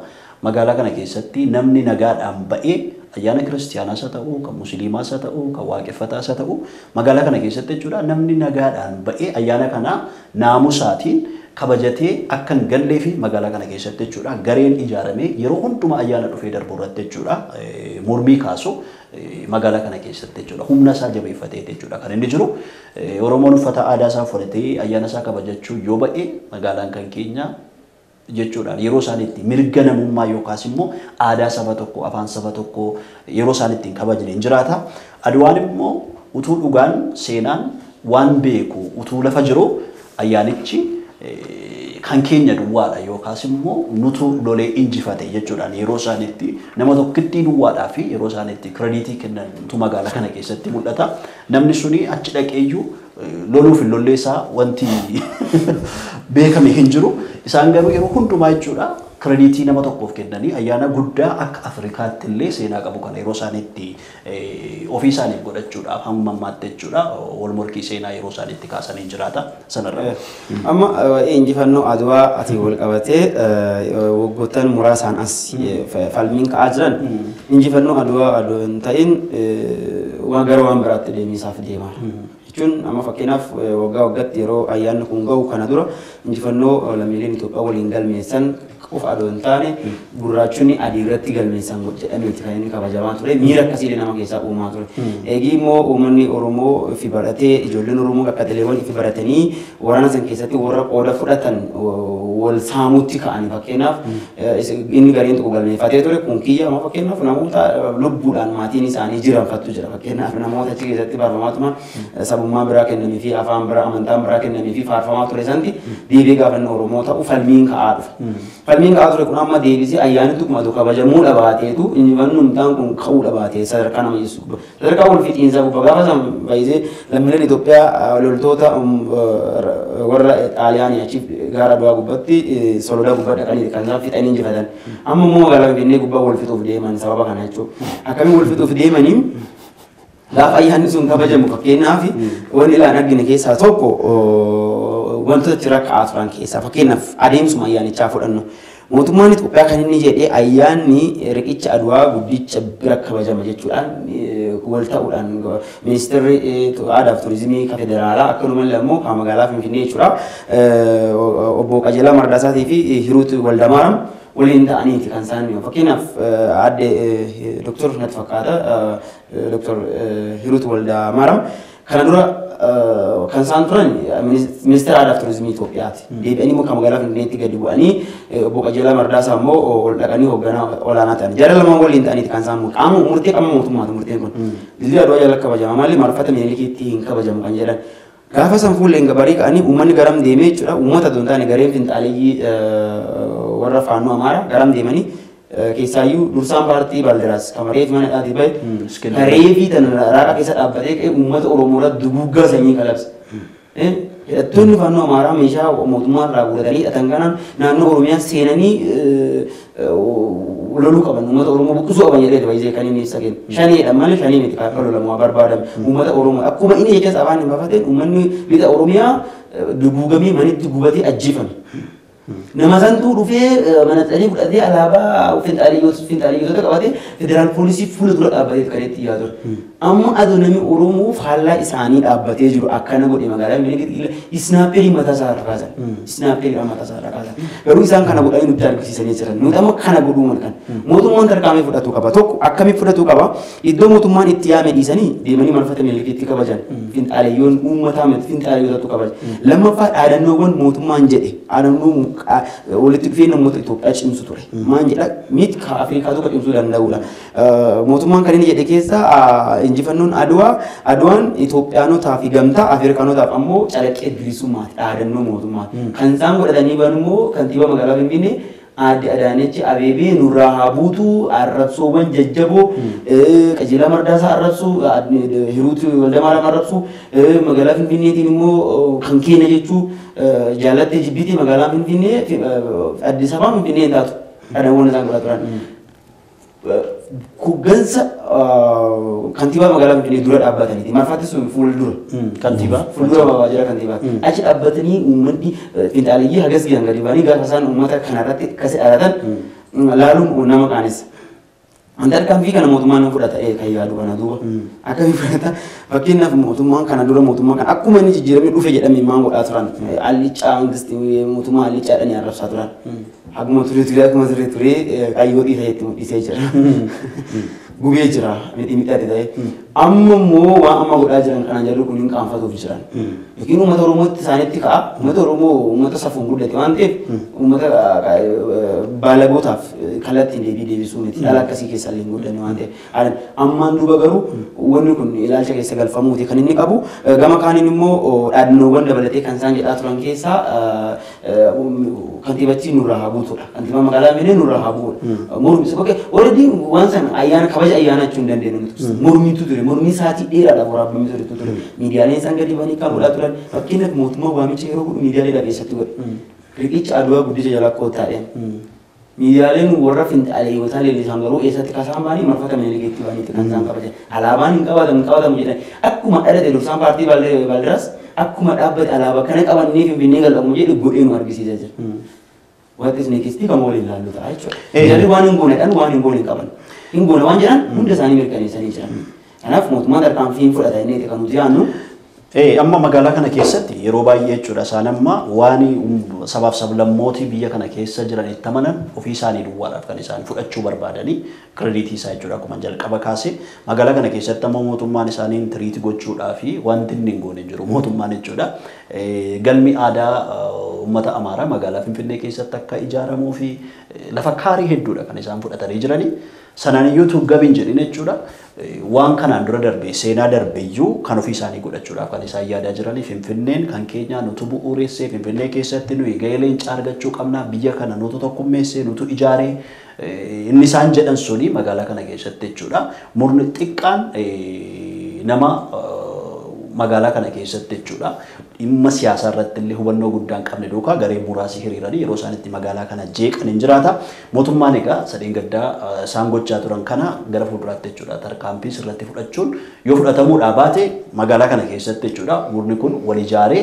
Magaalaa kana keessatti namni nagaadhaan ba'ee ayyaana kiristiyaanaas haa ta'u kan musliimaas haa ta'u kan waaqeffataas haa ta'u magaalaa kana keessatti jechuudha namni nagaadhaan ba'ee ayyaana kana naamusaatiin kabajatee akka hin gallee fi magaalaa kana keessatti jechuudha gareen ijaaramee yeroo hundumaa ayyaana dhufee darbu irratti jechuudha mormii kaasu magaalaa kana keessatti jechuudha humna isaa jabeeffatee jechuudha kan inni jiru Oromoon uffata aadaa isaa uffatee ayyaana isaa kabajachuu yoo ba'e magaalaan kan keenya jechuudha yeroo isaan itti mirga namummaa yookaas immoo aadaa saba tokko afaan saba tokko yeroo isaan ittiin kabajne hin jiraata. Adwaan immoo utuu dhugaan seenaan waan beeku utuu lafa jiru ayyaanichi kan keenya duwwaadha yookaas immoo nutu lolee injifate jechuudhaan yeroo isaan itti nama tokkittii duwwaadhaa fi yeroo isaan itti krediitii kennantu magaalaa kana keessatti mul'ata. Namni suni achi dhaqeeyyuu loluuf hin lolleessaa wanti beekame hin jiru. Isaan garuu yeroo hundumaa jechuudha krediitii nama tokkoof kennanii ayyaana guddaa akka Afrikaatti illee seenaa qabu kana yeroo isaan itti ofii isaaniif godhachuudhaaf hamma ammaatti jechuudha wal morkii seenaa yeroo isaan itti kaasanii jiraata sanarra. Amma injifannoo Adwaa ati wal qabatee waggoottan muraasaan as falmiin ka'aa jiran injifannoo Adwaa hin ta'in waan gara waan biraatti deemisaaf deemaa. Jechuun amma fakkeenyaaf waggaa waggaatti yeroo ayyaanni kun ga'u kana dura injifannoo lammiileen Itoophiyaa waliin galmeessan qofa adoo hin taane gurraachonni adii irratti galmeessan jedhameeti kan inni kabajamaa ture miira akkasii nama keessaa uumaa ture. Eegii immoo uummanni Oromoo ifi baratee ijoolleen Oromoo qaqqaxaleewwan ifi baratanii waraana san keessatti warra qooda fudhatan wal saamuutti ka'anii fakkeenyaaf inni gareen tokko galmeeffatee ture kun kiyya amma fakkeenyaaf namoota lubbuudhaan maatiin isaanii jiranfattu jira fakkeenyaaf namoota achi keessatti barbaamaatuma sabummaa biraa kennamee fi afaan biraa amantaan biraa kennamee fi faarfamaa ture santi deebi'ee gaafannoo Oromoo ta'u falmiin ka'aa dhufa. Falmiin ka'aa ture kun amma deebisee ayyaanni tuqmatu kabajamuu dhabaateetu injifannoon isaan kun ka'uu dhabaatee sadarkaa nama jeessu sadarkaa wal fixiinsa gubba gaafa san baay'isee lammiileen Itoophiyaa loltoota warra Xaaliyaanii achi gaara du'aa gubbatti soloda gubba dhaqanii kan isaan fixanii injifatan amma immoo magaalaa Finfinnee gubbaa wal fixuuf deeman sababa kana jechuudha akkamiin wal fixuuf deemanii gaafa ayyaanni sun kabajamu fakkeenyaaf wanni ilaan argine keessaa tokko wantoota itti rakka'aa turan keessaa fakkeenyaaf adeemsuma ayyaanichaa fudhannu mootummaan Itoophiyaa kan inni jedhee ayyaanni riqicha Adwaa guddicha bira kabajama jechuudhaan wal ta'uudhaan ministeerri aadaa fi turizimii kan federaalaa akkanumallee immoo kan magaalaa Finfinnee jechuudha obbo Qajeelaa Mardaasaatii fi Hiruut Waldamaaram waliin ta'aniiti kan isaan fakkeenyaaf adde Dr. Nat fakkaata Dr. Hiruut Waldamaaram kana dura kan isaan turan ministeera aadaa fi turizimii Itoophiyaati. Deebi'anii immoo kan magaalaa Finfinneetti gadi bu'anii obbo Qajeelaa Mardaasaa immoo ol dhaqanii hoogganaa olaanaa ta'an. Jara lamaan waliin ta'aniiti kan isaan qaama murtee qaama mootummaati murteen kun. Dilbii Adwaa jala kabajama malee marfata Minilikiitti hin kabajamu kan jedhan. Gaafa san fuulleen gabarii ka'anii uummanni garam deemee jechuudha uummata doon taane gareen finxaaleeyyii warra faannoo Amaaraa garam deemanii keessaayyuu dursaan paartii Baaldiraas kamareef mana dhaatii bahe reefii tana raaqa keessa dhaabbatee ka'ee uummata Oromoo irratti duguuggaa sanyii kalabse. Hidhattoonni faannoo Amaaraa meeshaa mootummaa irraa guuratanii hidhatan kanaan naannoo Oromiyaa seenanii loluu qaban uummata Oromoo buqqisuu qaban jedhee baay'ee kan inni ibsa kennu. Shaneedha malee shanee miti kan lolamu barbaadamu uummata Oromoo akkuma inni jecha afaan hin baafateen uummanni lixa Oromiyaa duguugamee manitti gubatee ajjeefame. Nama santuu dhufee mana xaanii fudhatee alaabaa finxaaliyyota qabatee federaal poolisii fuula dura dhaabbatee kan itti dhiyaatu. Amma adoo namni Oromoo faallaa isaanii dhaabbatee jiru akkana godhe magaalaa Finfinnee isnaaperii mataa isaa irra kaasan. Isnaaperii mataa isaa irra kaasan. Garuu isaan kana godhanii nutti argisiisanii jiran. Nuti amma kana godhuu malkan. Mootummaan tarkaanfii fudhatu qaba. Tokko akkamitti fudhatu qaba. Iddoo mootummaan itti yaame dhiisanii deemanii marfata Minilikiitti kabajan. Finxaaliyyoon uummataa miti finxaaliyyotatu kabaja. Lammaffaa dhaadannoowwan mootummaan jedhe dhaadannoo walitti dhufeenya uummata Itoophiyaa cimsu ture. Maan jedha miti Afrikaa tokko cimsuu danda'udha. Mootummaan kan inni jedhe keessa injifannoon Adwaan Itoophiyaanotaa fi gamtaa Afrikaanotaaf ammoo calaqqee bilisummaati dhaadannoo mootummaati. Kan isaan godhatanii bahan immoo kantiibaa magaalaa Finfinnee Aadde Adaanechi Abeebee nurraa haa buutu arrabsoowwan jajjaboo qajeelaa Mardaasaa arrabsuu Hiruut Waldamaaram arrabsuu magaalaa Finfinneetiin immoo kan keenya jechuu jaalattee jibbiitii magaalaa Finfinnee Addis Ababaa Finfinnee hin taatu dhaadannoo isaan godhaa turan. Kugansa kantiibaa magaalaa Finfinnee dura dhaabbataniiti. Marfaattis fuuldura. Kantiibaa. Fuuldura waajjira kantiibaa. Achi dhaabbatanii uummanni finxaaliyyii hagas gihan gadi ba'anii gaafa isaan uummata kanarratti akkasi dhalatan laaluun nama qaanessa. Wanta kan fi kana mootummaan nama fudhata kan yaadu kana duuba. Akkamiin fudhata fakkeenyaaf mootummaan kana dura mootummaan kana akkuma inni jijjiiramee dhufe jedhamee maan godhaa turan. Allicaa mootummaa allichaadhaan arrabsaa turan. Akkuma ture qayyoo dhiiseetti mul'isee jira. Gubee jira midhaatti ta'e. Amma immoo waan amma godhaa jiran kanaan jarri kun hin qaanfatuuf jiran. Yookiin uummata Oromootti isaanitti ka'a. Uummata Oromoo uummata safuun guddate waan ta'eef uummata baalagootaaf kallattiin deebisuu miti. Dhala akkasii keessa illee hin guddanne waan ta'eef. Ammaan duuba garuu wanni kun ilaalcha keessa galfamuuti kan inni qabu. Gama kaaniin immoo dhaadannoowwan dabalatee kan isaan jedhaa turan keessaa kantiibachii nurraa haa buutudha. Kantiibaa magaalaa Finfinnee nurraa haa bu'udha. Mormisa bakkee already waan sana ayyaana kabaja ayyaana jechuun dandeenyu nuti. Mormiitu ture. Mormii sa'aatii dheeraadhaaf waraabamee ture. Miidiyaaleen isaan gadi banii kan godhaa turan fakkeenyaaf mootummaa waamicha yeroo godhu miidiyaalee keessatti godhe. Riqicha Adwaa guddicha jalaa kootaadhaan. Miidiyaaleen warra finxaaleeyyotaa leellisan garuu eessatti kasaan baanii marfata miiligeetti baaniitti kan isaan qabajan. Alaabaan hin qabatamu jedhan akkuma dhalate dursaan paartii Baaldiraas akkuma dhaabbate alaabaa kana qabannee Finfinnee galqamu jedhu godhee nu argisiisaa jira. Wanti isin eegistii kan waliin ilaallu ta'a jechuudha. Jarri waan hin gooneedhaan waan hin goone hin qaban. Hin goone waan jedhan hunda isaanii mirkaneessanii jiran. Kanaaf mootummaan tarkaanfii fudhata inni kan nuti yaadnu. Amma magaalaa kana keessatti yeroo baay'ee jechuudha isaan amma waan sabaaf sablammootii biyya kana keessa jiran itti amanan ofii isaanii duwwaadhaaf kan isaan fudhachuu barbaadanii kirediitii isaa jechuudha akkuma jalqaba kaase magaalaa kana keessatti amma mootummaan isaanii tiriitii gochuudhaa fi wanti inni hin goone jiru mootummaan jechuudha galmi aadaa uummata Amaaraa magaalaa Finfinnee keessatti akka ijaaramuu fi lafa kaarii hedduudha kan isaan fudhatanii jiranii. Sanaan iyyuu tuuggabiin jedhin jechuudha. Waan kanaan dura darbee seenaa darbeeyyuu kan ofii isaanii godhachuudhaaf kan isaan yaadaa jiranii Finfinneen kan keenya nutu bu'uureessee Finfinnee keessatti nuyi gahee leencaa argachuu qabna biyya kana nutu tokkummeessee nutu ijaaree inni isaan jedhan suni magaalaa kana keessatti jechuudha. Murni xiqqaan nama magaalaa kana keessatti jechuudha. Dhimma siyaasaa irratti illee hubannoo guddaa hin qabne duukaa garee muraasii hiriiranii yeroo isaan itti magaalaa kana jeeqan hin jiraata. Mootummaan egaa sadeen gaddaa isaan gochaa turan kana gara fuulduraatti jechuudha. Tarkaanfii sirratti fudhachuun yoo fudhatamuudhaa baate magaalaa kana keessatti jechuudha. Murni kun wal ijaaree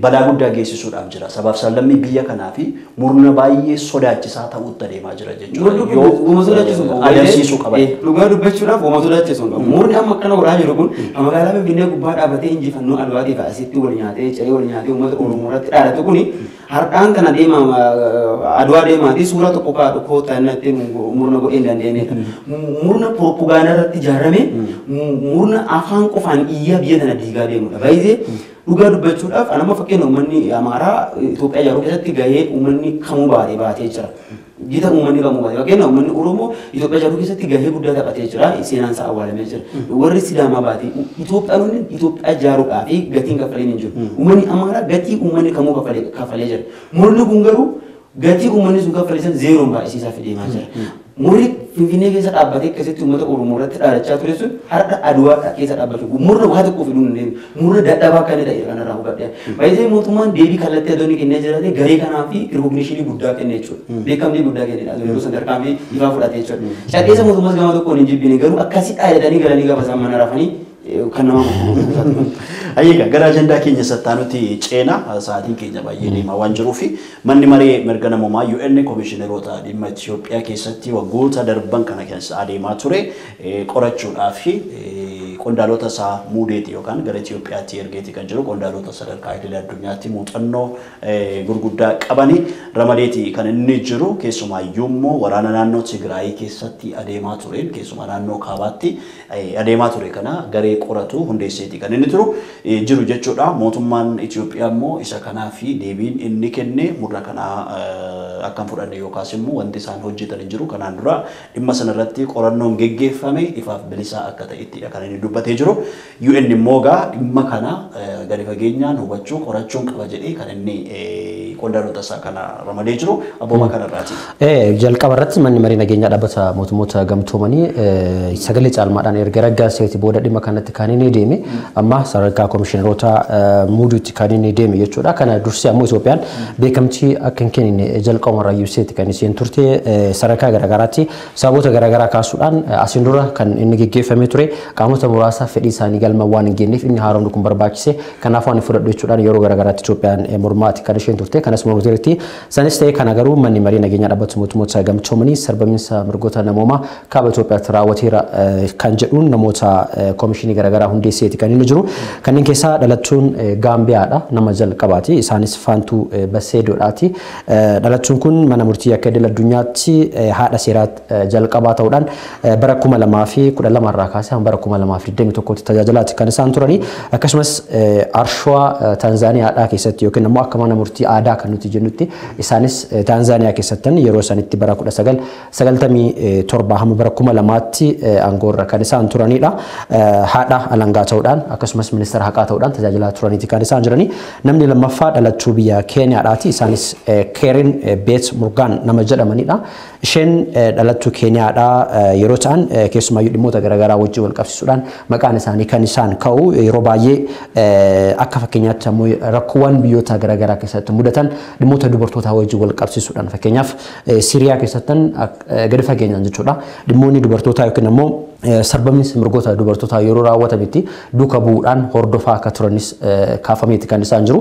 balaa guddaa geessisuudhaaf jira. Sabaaf sablammii biyya kanaa fi murna baay'ee sodaachisaa ta'utti adeemaa jira jechuudha. Yoo adeemsisuu qaban. Dhugaa dubbachuudhaaf uummata sodaachisu. Murni amma akkana godhaa jiru kun magaalaa Finfinnee gubbaa dhaabatee injifannoo Adwaatiif asitti wal nyaatee ciree wal nyaatee uummata Oromoo irratti dhaadatu kuni har'aan kana deema Adwaa deemaatii suuraa tokko kaadhu kootaa innatti murna godhee hin dandeenyedha. Murna propagaandaa irratti ijaarame murna afaan qofaan iyyaa biyya tana diigaa deemudha. Baay'ee dhugaa dubbachuudhaaf anama fakkeenya uummanni Amaaraa Itoophiyaa ijaaruu keessatti gahee uummanni kamuu baatee jira. Gita uummanni kamuu baatee fakkeenya uummanni Oromoo Itoophiyaa ijaaruu keessatti gahee guddaa taphatee jira. Seenaan isaa awwaalamee jira. Warri Sidaamaa baatee Itoophiyaanonni Itoophiyaa ijaaruudhaa fi gatiin kaffaleen hin jiru. Uummanni Amaaraa gatii uummanni kamuu kaffalee jira. Murni kun garuu gatii uummanni sun kaffalee san zeeroon baay'isiisaa fideemaa jira. Murni Finfinnee keessa dhaabbatee akkasitti uummata Oromoo irratti dhaadachaa ture sun har'a Adwaa keessa dhaabbatu murna waa tokko fiduu hin deemu. Murna dadhabaa kan ta'e kanarraa hubadhe. Baay'ee mootummaan deebii kallattii adoonii kennee jiraate garee kanaa fi rikogniishinii guddaa kennee jechuudha. Beekamtii guddaa kennedha. Yeroo sadarkaa fi ifaa fudhatee jechuudha. Cadheessa mootummaas gama tokkoon hin jibbine garuu akkasii dhaadanii galanii gaafa isaan mana rafanii kan nama Ayyaga gara ajandaa keenya sattaanutti ceenaa sa'aatiin keenya baay'ee deemaa waan jiruufi manni maree mirga namummaa UN komishineroota dhimma Itoophiyaa keessatti waggoota darban kana keessa adeemaa ture qorachuudhaaf qondaalota isaa muudeeti yookaan gara Itoophiyaatti ergeeti kan jiru qondaalota sadarkaa idilee addunyaatti muuxannoo gurguddaa qabanii ramadeeti kan inni jiru keessumaayyuu immoo waraana naannoo Tigraay keessatti adeemaa tureen keessumaa naannoo kaabaatti adeemaa ture kana garee qoratu hundeesseeti kan inni jiru jechuudha. Mootummaan Itoophiyaa immoo isa kanaa fi deebiin inni kenne murna kanaa akkam fudhanne yookaas immoo wanti isaan hojjetan jiru kanaan dura dhimma sanarratti qorannoon geggeeffame ifaaf bilisaa akka ta'etti kan inni dubbatee jiru. UN immoo dhimma kana gadi fageenyaan hubachuu qorachuun qaba jedhee kan inni qondaalota isaa kana ramadee jiru abbooma kanarraati. Jalqaba irratti manni marii nageenyaa dhaabbata mootummoota gamtoomanii sagalee caalmaadhaan erga raggaaseeti booda dhimma kanatti kan inni deeme amma sadarkaa komishineroota muuduutti kan inni deeme jechuudha. Kana dursee ammoo Itoophiyaan beekamtii akka hin kennine jalqabumarraa ibseeti kan isheen turte sadarkaa garaagaraatti sababoota garaagaraa kaasuudhaan asiin dura kan inni geggeeffamee ture qaamota muraasa fedhii isaanii galma waan hin geenyeef inni haaromni kun barbaachise kanaaf waan fudhadhu jechuudhaan yeroo garaagaraatti Itoophiyaan mormaati kan isheen turte kanas mormiteetti sanis ta'ee kana garuu manni marii nageenyaa dhaabbata mootummoota gamtoomanii sarbamiinsa mirgoota namoomaa kaaba Itoophiyaatti raawwateera kan jedhuun namoota komishinii garaagaraa hundeesseeti kan inni jiru kanneen keessaa dhalattuun Gaambiyaadha nama jalqabaati isaanis Faantuu Baseedoodhaati dhalattuun kun mana murtii akka idil addunyaatti haadha seeraa jalqabaa ta'uudhaan bara 2012 irraa kaasee hanga bara 2021 tti tajaajilaati kan isaan turanii akkasumas Arshawaa Taanzaaniyaadhaa keessatti yookiin immoo akka mana murtii aadaa kan nuti jennutti isaanis Taanzaaniyaa keessatti yeroo sanitti bara 1997 hamma bara 2000 tti aangoorra kan isaan turanidha. Haadha alangaa ta'uudhaan akkasumas ministeera haqaa ta'uudhaan tajaajilaa turaniiti kan isaan jiranii. Namni lammaffaa dhalattuu biyya Keeniyaadhaati. Isaanis Keerin Beet Murgaan nama jedhamanidha. Isheen dhalattuu Keeniyaadhaa yeroo ta'an keessumaayyuu dhimmoota garaagaraa wajjin wal qabsiisuudhaan maqaan isaanii kan isaan ka'u yeroo baay'ee akka fakkeenyaatti ammoo rakkoowwan biyyoota garaagaraa keessatti mudatan dhimmoota dubartootaa wajjin wal qabsiisuudhaan fakkeenyaaf Siriyaa keessatti gadi fageenyaan jechuudha dhimmoonni dubartootaa yookiin ammoo sarbamiinsa mirgoota dubartootaa yeroo raawwatametti duuka bu'uudhaan hordofaa akka turanis kaafameeti kan isaan jiru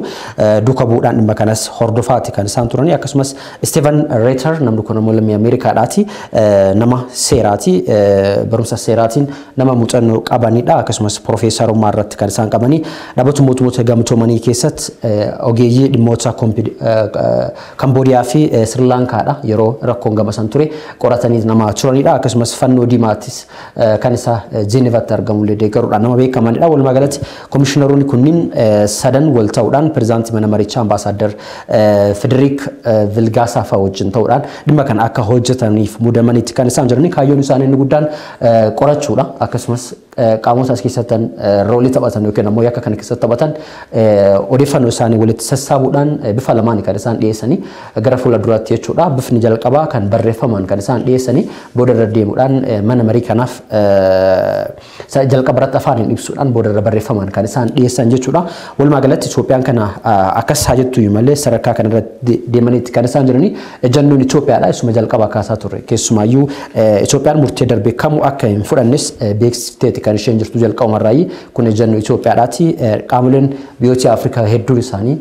duuka bu'uudhaan dhimma kanas hordofaati kan isaan turanii akkasumas Steven Reiter namni kun ammoo lammii Ameerikaadhaati nama seeraati barumsa seeraatiin nama muuxannoo qabanidha akkasumas piroofeesarummaa irratti kan isaan qabanii dhaabbata mootummoota gamtoomanii keessatti ogeeyyii dhimmoota Kamboodiyaa fi Sri Lankaadha yeroo rakkoon gamasan ture qoratanii nama turanidha akkasumas Fannoo Diimaatis kan isa Jeenevaatti argamullee deeggaruudhaan nama beekamanidha. Walumaa galatti komishineroonni kunniin sadan wal ta'uudhaan pirezidaantii mana marichaa ambaasaaddar Federik Vilgaasaa fa'aa wajjin ta'uudhaan dhimma kana akka hojjetaniif muudamaniitti kan isaan jiranii kaayyoon isaanii inni guddaan qorachuudha akkasumas qaamota as keessatti roolii taphatan yookiin ammoo yakka kana keessatti taphatan odeeffannoo isaanii walitti sassaabuudhaan bifa lamaan kan isaan dhiyeessanii gara fuula duraatti jechuudha. Bifni jalqabaa kan barreeffamaan kan isaan dhiyeessanii booda irra deemuudhaan mana marii kanaaf jalqaba irratti afaaniin ibsuudhaan booda irra barreeffamaan kan isaan dhiyeessan jechuudha. Walumaa galatti Itoophiyaan kana akkas haa jettu malee sadarkaa kana irratti deemaniitti kan isaan jiranii ejannoon Itoophiyaadha isuma jalqaba kaasaa turre keessumaayyuu Itoophiyaan murtee darbee kamuu akka hin fudhannes beeksifteeti kan isheen jirtu jalqabumarraayi kun ejannoo Itoophiyaadhaati qaamoleen biyyoota Afrikaa hedduun isaanii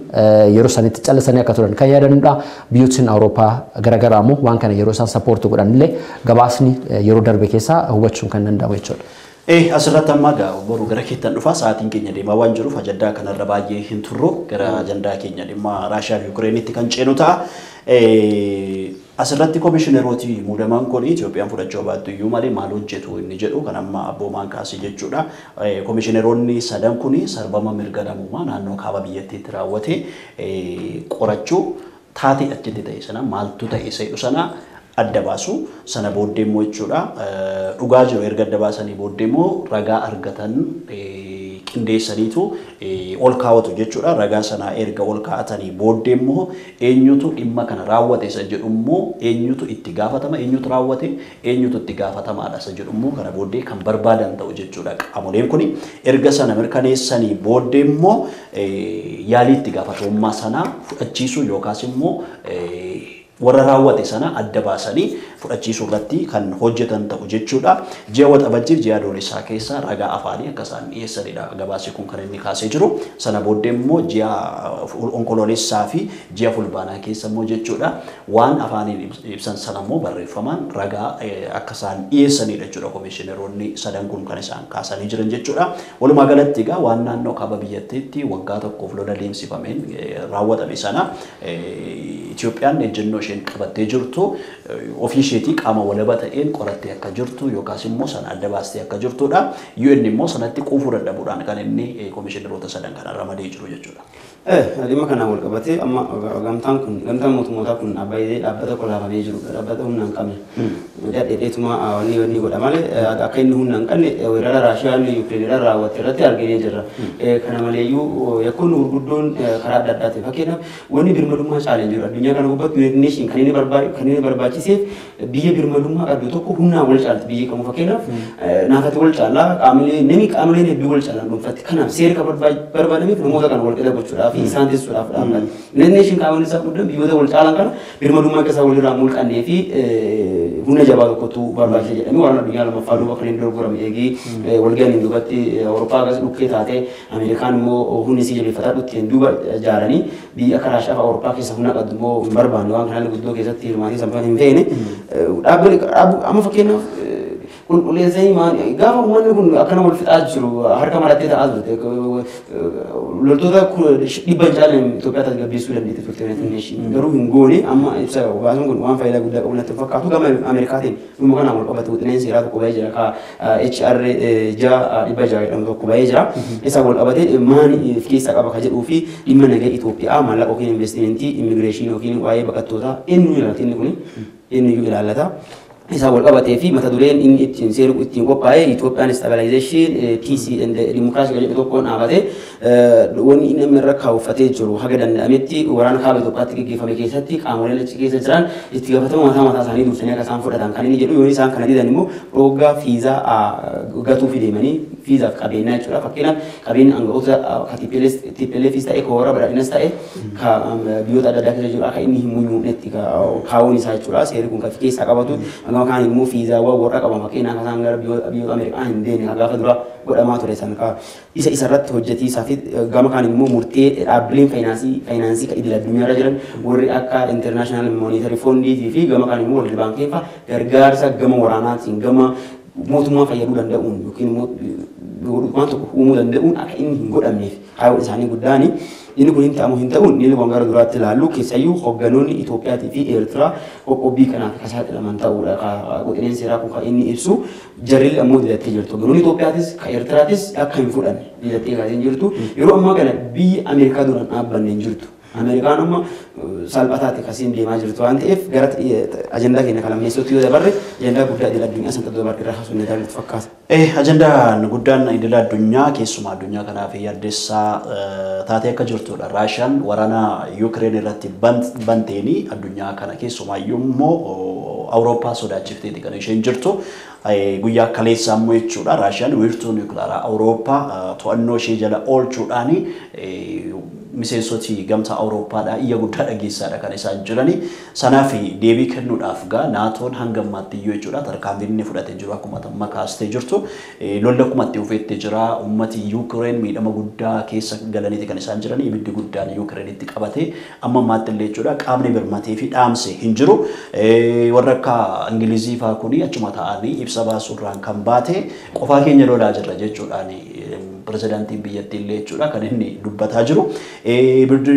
yeroo sanitti callisanii akka turan kan yaadanudha. Biyyootni Awurooppaa garaagaraa immoo waan kana yeroo isaan sappoortii godhanillee gabaasni yeroo darbe keessaa hubachuun kan danda'amu jechuudha. Asirratti amma boru gara keettan dhufa sa'aatiin keenya deemaa waan jiruuf ajandaa kanarra baay'ee hin turru gara ajandaa keenya dhimma Raashiyaa fi Yukireenitti kan ceenu ta'a. Asirratti komishinerooti muudamaan kun Itoophiyaan fudhachuu baattu iyyuu malee maal hojjetu inni jedhu kan amma abboomaan kaasee jechuudha. Komishineroonni sadan kun sarbama mirga namummaa naannoo kaaba biyyattiitti raawwate qorachuu taatee achitti ta'e sana maaltu ta'e seedhu sana adda baasu sana booddee immoo jechuudha. Dhugaa jiru erga adda baasanii booddee immoo ragaa argatan qindeessaniitu ol kaawwatu jechuudha. Ragaa sana erga ol kaa'atanii booddee immoo eenyutu dhimma kana raawwate isa jedhu immoo eenyutu itti gaafatama eenyutu raawwate eenyutu itti gaafatamaadha isa jedhu immoo kana booddee kan barbaadan ta'u jechuudha. Qaamoleen kun erga sana mirkaneessanii booddee immoo yaalii itti gaafatamummaa sana fudhachiisuu yookaas immoo warra raawwate sana adda baasanii fudhachiisuu irratti kan hojjetan ta'u jechuudha. Ji'a waxabajjiif ji'a adoolessaa keessa ragaa afaanii akka isaan dhiyeessanidha. Gabaasi kun kan inni kaasee jiru. Sana booddee immoo ji'a onkoloolessaa fi ji'a fulbaanaa keessa immoo jechuudha. Waan afaaniin ibsan sana immoo barreeffamaan ragaa akka isaan dhiyeessanidha jechuudha. Komishineroonni sadan kun kan isaan kaasanii jiran jechuudha. Walumaa galatti egaa waan naannoo kaaba biyyattiitti waggaa tokkoof lola deemsifameen raawwatame sana Itoophiyaan ejjennoo isheen qabattee jirtu ofii isheetii qaama walaba ta'een qorattee akka jirtu yookaas immoo sana adda baastee akka jirtudha. UN immoo sanatti quufuu dadhabuudhaan kan inni komishineroota sadan kana ramadee jiru jechuudha. Dhimma kanaan wal qabatee amma gamtaan mootummootaa kun dhaabbata kolaafamee jirudha. Dhaabbata humna hin qabne. Dhedheetuma wanni godha malee akka inni humna hin qabne weerara Raashiyaan Yuukireen raawwatte irratti arginee jirra. Kana maleeyyuu yakkoonni gurguddoon karaa adda addaatiin fakkeenyaaf wanni birmadummaa caaleen jiru addunyaa kana gubbatti United Nation kan inni barbaachiseef biyya birmadummaa qabdu tokko humnaan wal caalti biyyi kamuu fakkeenyaaf naafatti wal caalaa qaamoleen hedduu wal caalan dhuunfatti kanaaf seera barbaadameef namoota kana wal qixa gochuudhaaf isaan teessuudhaaf dhaabbata. United Nation qaamoleen isaa guddaan biyyoota wal caalan kana birmadummaa keessaa walirraa mulqannee fi humna jabaa tokkotu barbaachisa jedhamee waraana addunyaa lammaffaa duuba kan inni dorgorame eegee walgahanii duubatti Awurooppaa gas dhukkee taatee Ameerikaan immoo humni isii jabeeffataa dhutteen duuba ijaaranii biyya akka Raashiyaa fi Awurooppaa keessa humna qabdu immoo hin barbaanne waan kanaan guddoo keessatti hirmaatee sanfaan hin feene dhaabbanni amma fakkeenyaaf qulqulleessanii gaafa uummanni kun akkana wal fixaa jiru harka marattee ta'aa turte loltoota dhibban caalan Itoophiyaa tasgabbeessuu dandeette turte United Nation garuu hin goone amma ibsa baasuun kun waan faayidaa guddaa qabu natti fakkaatu gama Ameerikaatiin dhimma kanaan wal qabatu wixineen seeraa tokko bahee jira ka HR 600 jedhamu tokko bahee jira isa wal qabatee maani keessa qaba ka jedhuu fi dhimma nagaa Itoophiyaa maallaqa yookiin investimentii immigireeshinii yookiin waa'ee baqattootaa inni ilaallata. Isa wal qabatee fi mata dureen inni ittiin seeru ittiin qophaa'ee Itoophiyaan stabilization peace and democracy jedhu tokkoon dhaabatee wanni inni amma irra kaawwafatee jiru haga danda'ametti waraana kaaba Itoophiyaatti gaggeeffame keessatti qaamoleen achi keessa jiran itti gaafatama mataa isaanii dursanii akka isaan fudhatan kan inni jedhu yoo isaan kana didan immoo rooggaa fiizaa gatuu fi deemanii fiizaaf qabeenyaa jechuudha. Fakkeenyaaf qabeenyi aangawoota TPLFis ta'e koora badhaadhinas ta'e biyyoota adda addaa keessa jiru akka inni hin munyuunetti kaawwan isaa jechuudha. Seerri kun kan keessaa qabatu kan immoo fiizaawwan warra qaban fakkeenyaaf isaan gara biyyoota Ameerikaa hin deemne gaafa dura godhamaa ture san isa irratti hojjetiisaa fi gama kaan immoo murtee dhaabbileen faayinaansii kan idil addunyaarra jiran warri akka International Monetary Fund fi gama kaan immoo World Bank fa'aa gargaarsa gama waraanaatiin gama mootummaa fayyaduu danda'uun yookiin waan tokko uumuu danda'uun akka inni hin godhamneef haayawwan isaanii guddaani. Inni kun hin ta'uun inni waan gara duraatti ilaallu keessayyuu hoogganoonni Itoophiyaatii fi Eertiraa qoqqobbii kanaaf akka saaxilaman ta'uudha. Wixineen seeraa kun kan inni ibsu jarri ammoo didattee jirtu. Hoogganoonni Itoophiyaatis kan Eertiraatis akka hin fudhanne didattee kaasee jirtu. Yeroo ammaa kana biyyi Ameerikaa duraan dhaabbanne hin jirtu. Ameerikaan amma salphataatti kasiin deemaa jirtu waan ta'eef gara ajandaa keenya kalammeessootti yoo dabarre ajandaa guddaa idil addunyaa san dabarre irraa haasofne dabalatu fakkaata. Ajandaan guddaan idil addunyaa keessumaa addunyaa kanaaf yaaddeessaa taatee akka jirtudha. Raashiyaan waraana Yuukireen irratti banteeni addunyaa kana keessumaayyuu immoo Awurooppaa sodaachifteeti kan isheen jirtu. Guyyaa kaleessaa immoo jechuudha Raashiyaan wiirtuu niwukilaraa Awurooppaa to'annoo ishee jala oolchuudhaan miseensoti gamtaa Awurooppaadhaa iyya guddaa dhageessaadha kan isaan jirani. Sanaaf deebii kennuudhaaf gaa naatoon hanga ammaatti iyyuu jechuudha tarkaanfiin inni fudhatee jiru akkuma amma kaastee jirtu lolli akkuma itti fufeetti jira ummati Yuukireen miidhama guddaa keessa galaniiti kan isaan jirani ibiddi guddaan Yuukireenitti qabatee amma ammaatti illee jechuudha qaamni birmatee fi dhaamse hin jiru. Warra akka Ingilizii fa'aa kuni achuma ta'anii ibsa baasuurraan kan baate qofaa keenya lolaa jirra jechuudhaan Prezidaantiin biyyattii illee jechuudha kan inni dubbataa jiru. Ibiddi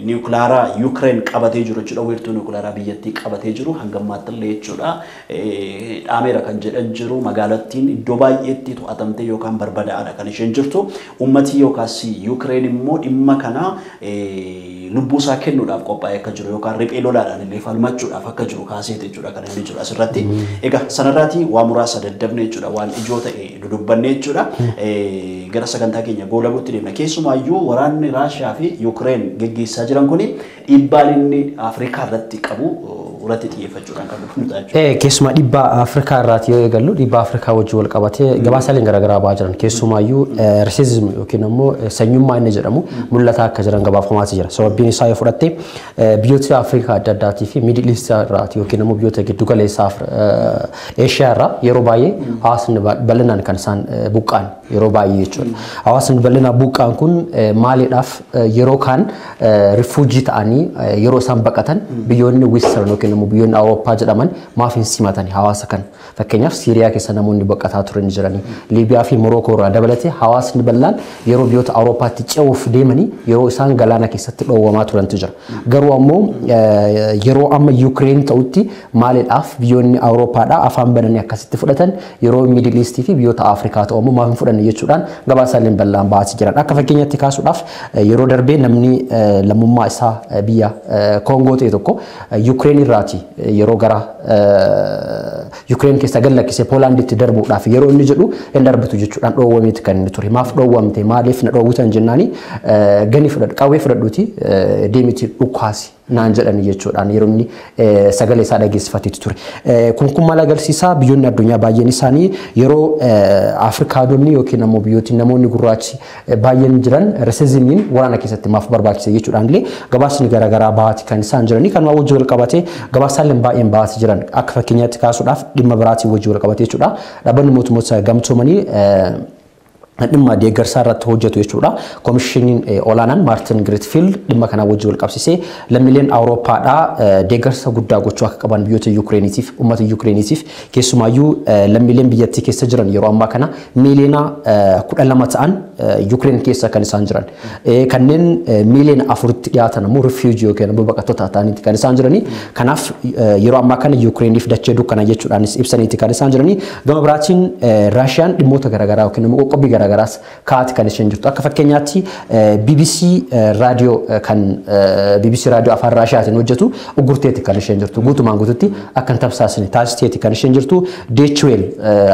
niwukilaraa Yuukireen qabatee jiru jechuudha wiirtuu niwukilaraa biyyattii qabatee jiru hanga ammaatti illee jechuudha dhaameera kan jedhan jiru magaalattiin iddoo baay'eetti to'atamtee yookaan barbadaa'aadha kan isheen jirtu. Ummati yookaas Yuukireen immoo dhimma kana lubbuusaa kennuudhaaf qophaa'ee akka jiru yookaan riphee lolaadhaan illee falmachuudhaaf akka jiru kaaseeti jechuudha kan inni jiru asirratti. Egaa sanarraati waa muraasa daddabne jechuudha waan ijoo ta'e dudubbanne jechuudha. Gara sagantaa keenya goolabuutti deemna. Keessumaayyuu waraanni Raashiyaa fi Yuukireen geggeessaa jiran kuni dhiibbaan inni Afrikaa irratti qabu irratti xiyyeeffachuudhaan kan dhufuudha jechuudha. Keessumaa dhiibbaa Afrikaa irraati yoo eegallu dhiibbaa Afrikaa wajjin wal qabatee gabaasaaleen garaagaraa ba'aa jiran keessumaayyuu raasizim yookiin immoo sanyummaa inni jedhamu mul'ataa akka jiran gabaafamaati jira. Sababbiin isaa yoo fudhatte biyyoota Afrikaa adda addaatii fi Middle East irraati yookiin immoo biyyoota giddu galeessaa Eeshiyaa irraa yeroo baay'ee hawaasni bal'inaan kan isaan buqqaan yeroo baay'ee jechuudha. Hawaasni bal'inaan buqqaan kun maaliidhaaf yeroo kaan rifuujii ta'anii yeroo isaan baqatan biyyoonni Western yookiin immoo biyyoonni Awurooppaa jedhaman maaf hin simatanii hawaasa kan fakkeenyaaf Siiriyaa keessa namoonni baqataa turan jiranii Liibiyaa fi Morookoo irraa dabalatee hawaasni bal'aan yeroo biyyoota Awurooppaatti ce'uuf deemanii yeroo isaan galaana keessatti dhoowwamaa turantu jira. Garuu ammoo yeroo amma Yuukireen ta'utti maaliidhaaf biyyoonni Awurooppaadhaa afaan bananii akkasitti fudhatan yeroo Middle East fi biyyoota Afrikaa ta'u ammoo maaf hin fudhanne jechuudhaan gabaasaaleen bal'aan ba'aa jiran. Akka fakkeenyatti kaasuudhaaf yeroo darbee namni lammummaa isaa biyya Koongoo ta'e tokko Yuukireen irraati yeroo gara Yuukireen keessa gallakkisee Poolaanditti darbuudhaaf yeroo inni jedhu hin darbitu jechuudhaan dhoowwameeti kan inni ture. Maaf dhoowwamte maaliif na dhoowwitan jennaani gani fudhadhu qawwee fudhadhuuti deemiti dhukkaasi naan jedhani jechuudhaan yeroo inni sagalee isaa dhageessifateeti ture. Kun maal agarsiisa biyyoonni addunyaa baay'een isaanii yeroo Afrikaanonni yookiin ammoo biyyooti namoonni gurraachi baay'een jiran raasizimiin waraana keessatti maaf barbaachise jechuudhaan illee gabaasni garaagaraa bahaati kan isaan jiranii kan wajjin wal qabatee gabaasaaleen baay'een bahaati jiran akka fakkeenyaatti kaasuudhaaf dhimma biraatiin wajjin wal qabatee jechuudha. Dhaabbanni mootummoota gamtoomanii dhimma deeggarsaa irratti hojjetu jechuudha. Komishiniin olaanaan Maartin Gritfield dhimma kana wajjin wal qabsiisee lammiileen Awurooppaadhaa deeggarsa guddaa gochuu akka qaban biyyoota Yuukireeniitiif uummata Yuukireeniitiif keessumaayyuu lammiileen biyyattii keessa jiran yeroo ammaa kana miiliyoona 12 ta'an Yuukireen keessa kan isaan jiran. Kanneen miiliyoona 4tti dhiyaatan ammoo rifiijii yookiin ammoo baqattoota ta'aniiti kan isaan jiranii. Kanaaf yeroo ammaa kana Yuukireeniif dachee dukkana jechuudhaanis ibsaniiti kan isaan jiranii. Gama biraatiin Raashiyaan dhimmoota garaagaraa yookiin ammoo qoqqobbii garaagaraas kaa'ati kan isheen jirtu. Akka fakkeenyaatti BBC raadiyoo kan BBC raadiyoo afaan Raashiyaatiin hojjetu uggurteeti kan isheen jirtu. Guutumaan guututti akka hin tamsaasne taasisteeti kan isheen jirtu. Deechweel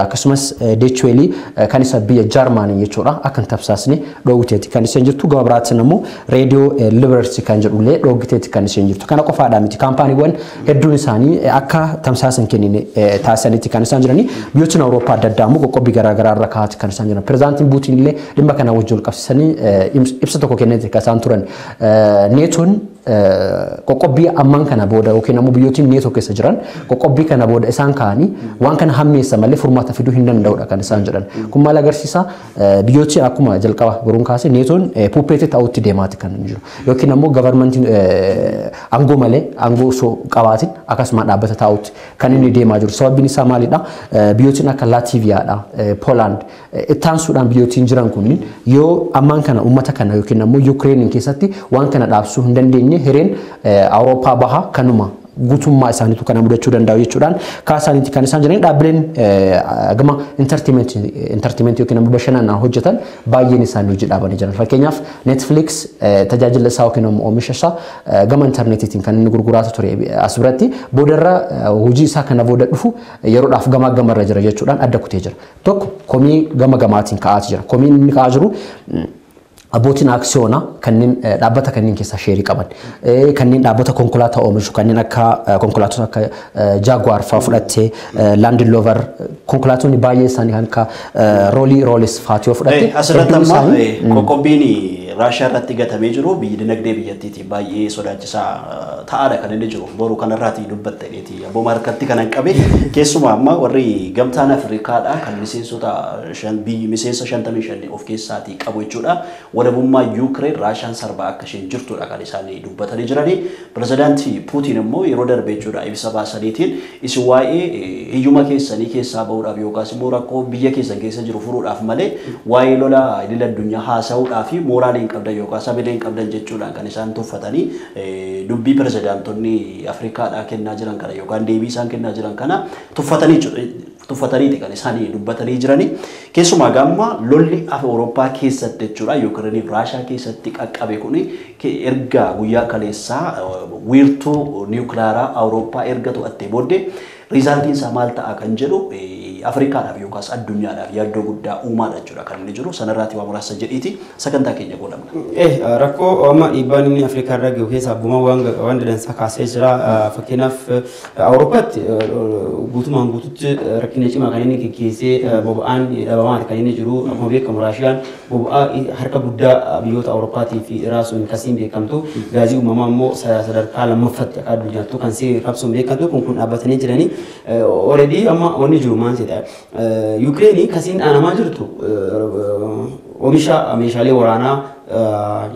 akkasumas Deechweelii kan isa biyya Jaarmaanii jechuudha akka hin tamsaasne dhoowwiteeti kan isheen jirtu. Gama biraatiin ammoo reediyoo Liberty kan jedhullee dhoowwiteeti kan isheen jirtu. Kana qofaadhaa miti kaampaaniiwwan hedduun isaanii akka tamsaasan kennine taasisaniiti kan isaan jiranii. Biyyootni Awurooppaa adda addaa ammoo qoqqobbii garaagaraa irra kaa'ati kan isaan jiran. Pireezidaantiin Puutiin illee dhimma kana wajjin wal qabsiisanii ibsa tokko kenneeti kan isaan turan. Neetoon qoqqobbii ammaan kana booda yookiin ammoo biyyootni neetoo keessa jiran qoqqobbii kana booda isaan kaa'anii waan kana hammeessa malee furmaata fiduu hin danda'udha kan isaan jedhan. Kun maal agarsiisa biyyootni akkuma jalqaba boruun kaase neetoon puuppeetii ta'utti deemaati kan jiru yookiin ammoo gavarmentiin aangoo malee aangoo osoo qabaatin akkasuma dhaabbata ta'utti kan inni deemaa jiru. Sababbiin isaa maalidha? Biyyootni akka Laatiiviyaadha, Poolaand ittaansuudhaan biyyootni jiran kunniin yoo ammaan kana uummata kana yookiin ammoo Yuukireeniin keessatti waan kana dhaabsuu hin dandeenye hireen Awurooppaa bahaa kanuma guutummaa isaaniitu kana mudachuu danda'u jechuudhaan kaasaaniiti kan isaan jiran dhaabbileen gama entertainment yookiin ammoo bashannanaan hojjetan baay'een isaanii hojii dhaabanii jiran. Fakkeenyaaf Netflix tajaajila isaa yookiin ammoo oomisha isaa gama intarneetiitiin kan inni gurguraa ture as biratti boodarra hojii isaa kana booda dhufu yeroodhaaf gamarra jira jechuudhaan adda kutee jira. Tokko komii gamaatiin ka'aati jira. Komiin inni ka'aa jiru abbootiin aksiyoonaa kanneen dhaabbata kanneen keessaa sheerii qaban kanneen dhaabbata konkolaataa oomishu kanneen akka konkolaattota akka Jaguar fa'aa fudhattee Land Rover konkolaattonni baay'ee isaanii kan akka Rolls fa'aa fudhattee asirratti amma qoqqobbiin Raashiyaa irratti gatamee jiru biyyi dinagdee biyyattiitii baay'ee sodaachisaa ta'aadha kan inni jiru boru kanarraati dubbattaniiti abbooma harkatti kanan qabe keessumaa amma warri gamtaan Afrikaadha kan miseensota miseensa 55 of keessaatii qabu jechuudha. Walabummaa Yuukireen Raashiyaan sarbaa akka isheen jirtudha kan isaan dubbatanii jiranii. Pireezidaantii Puutiin immoo yeroo darbee jechuudha ibsa baasaniitiin isin waa'ee hiyyuma keessanii keessaa bahuudhaaf yookaas immoo rakkoo biyya keessan keessa jiru furuudhaaf malee waa'ee lola idil addunyaa haasa'uudhaaf mooraalii qabdan yookaan samileen qabdan jechuudhaan kan isaan tuffatanii dubbii pireezidaantonni Afrikaadhaa kennaa jiran kana yookaan deebii isaan kennaa jiran kana tuffatanii kan isaan dubbatanii jiranii. Keessumaa gamma lolli Awurooppaa keessatti jechuudha Yuukireen Raashiyaa keessatti qaqqabe kun erga guyyaa kaleessaa wiirtuu niwukileeraa Awurooppaa erga to'attee booddee riizaaltiin isaa maal ta'a kan jedhu Afrikaadhaaf yookaas addunyaadhaaf yaaddoo guddaa uumaadha jechuudha kan inni jiru sanarraati waa muraasa jedhiiti sagantaa keenya godhamna. Rakkoo amma dhiibbaan inni Afrikaa irra gahu keessa abbuma waan dansaa kaasee jira. Fakkeenyaaf Awurooppaatti guutumaan guututti rakkina cimaa kan inni geggeessee boba'aan dhabamaa kan inni jiru. Akkuma beekamu Raashiyaan boba'aa harka guddaa biyyoota Awurooppaatii fi raasuun kasiin beekamtu. Gaazii uumamaa immoo sadarkaa lammaffaatti akka addunyaattu kan si qabsuun beekamtu kun dhaabbatanii jiranii. Already amma wanni jiru maal jedha. Yuukireenii kasiin dhaanamaa jirtu oomisha meeshaalee waraanaa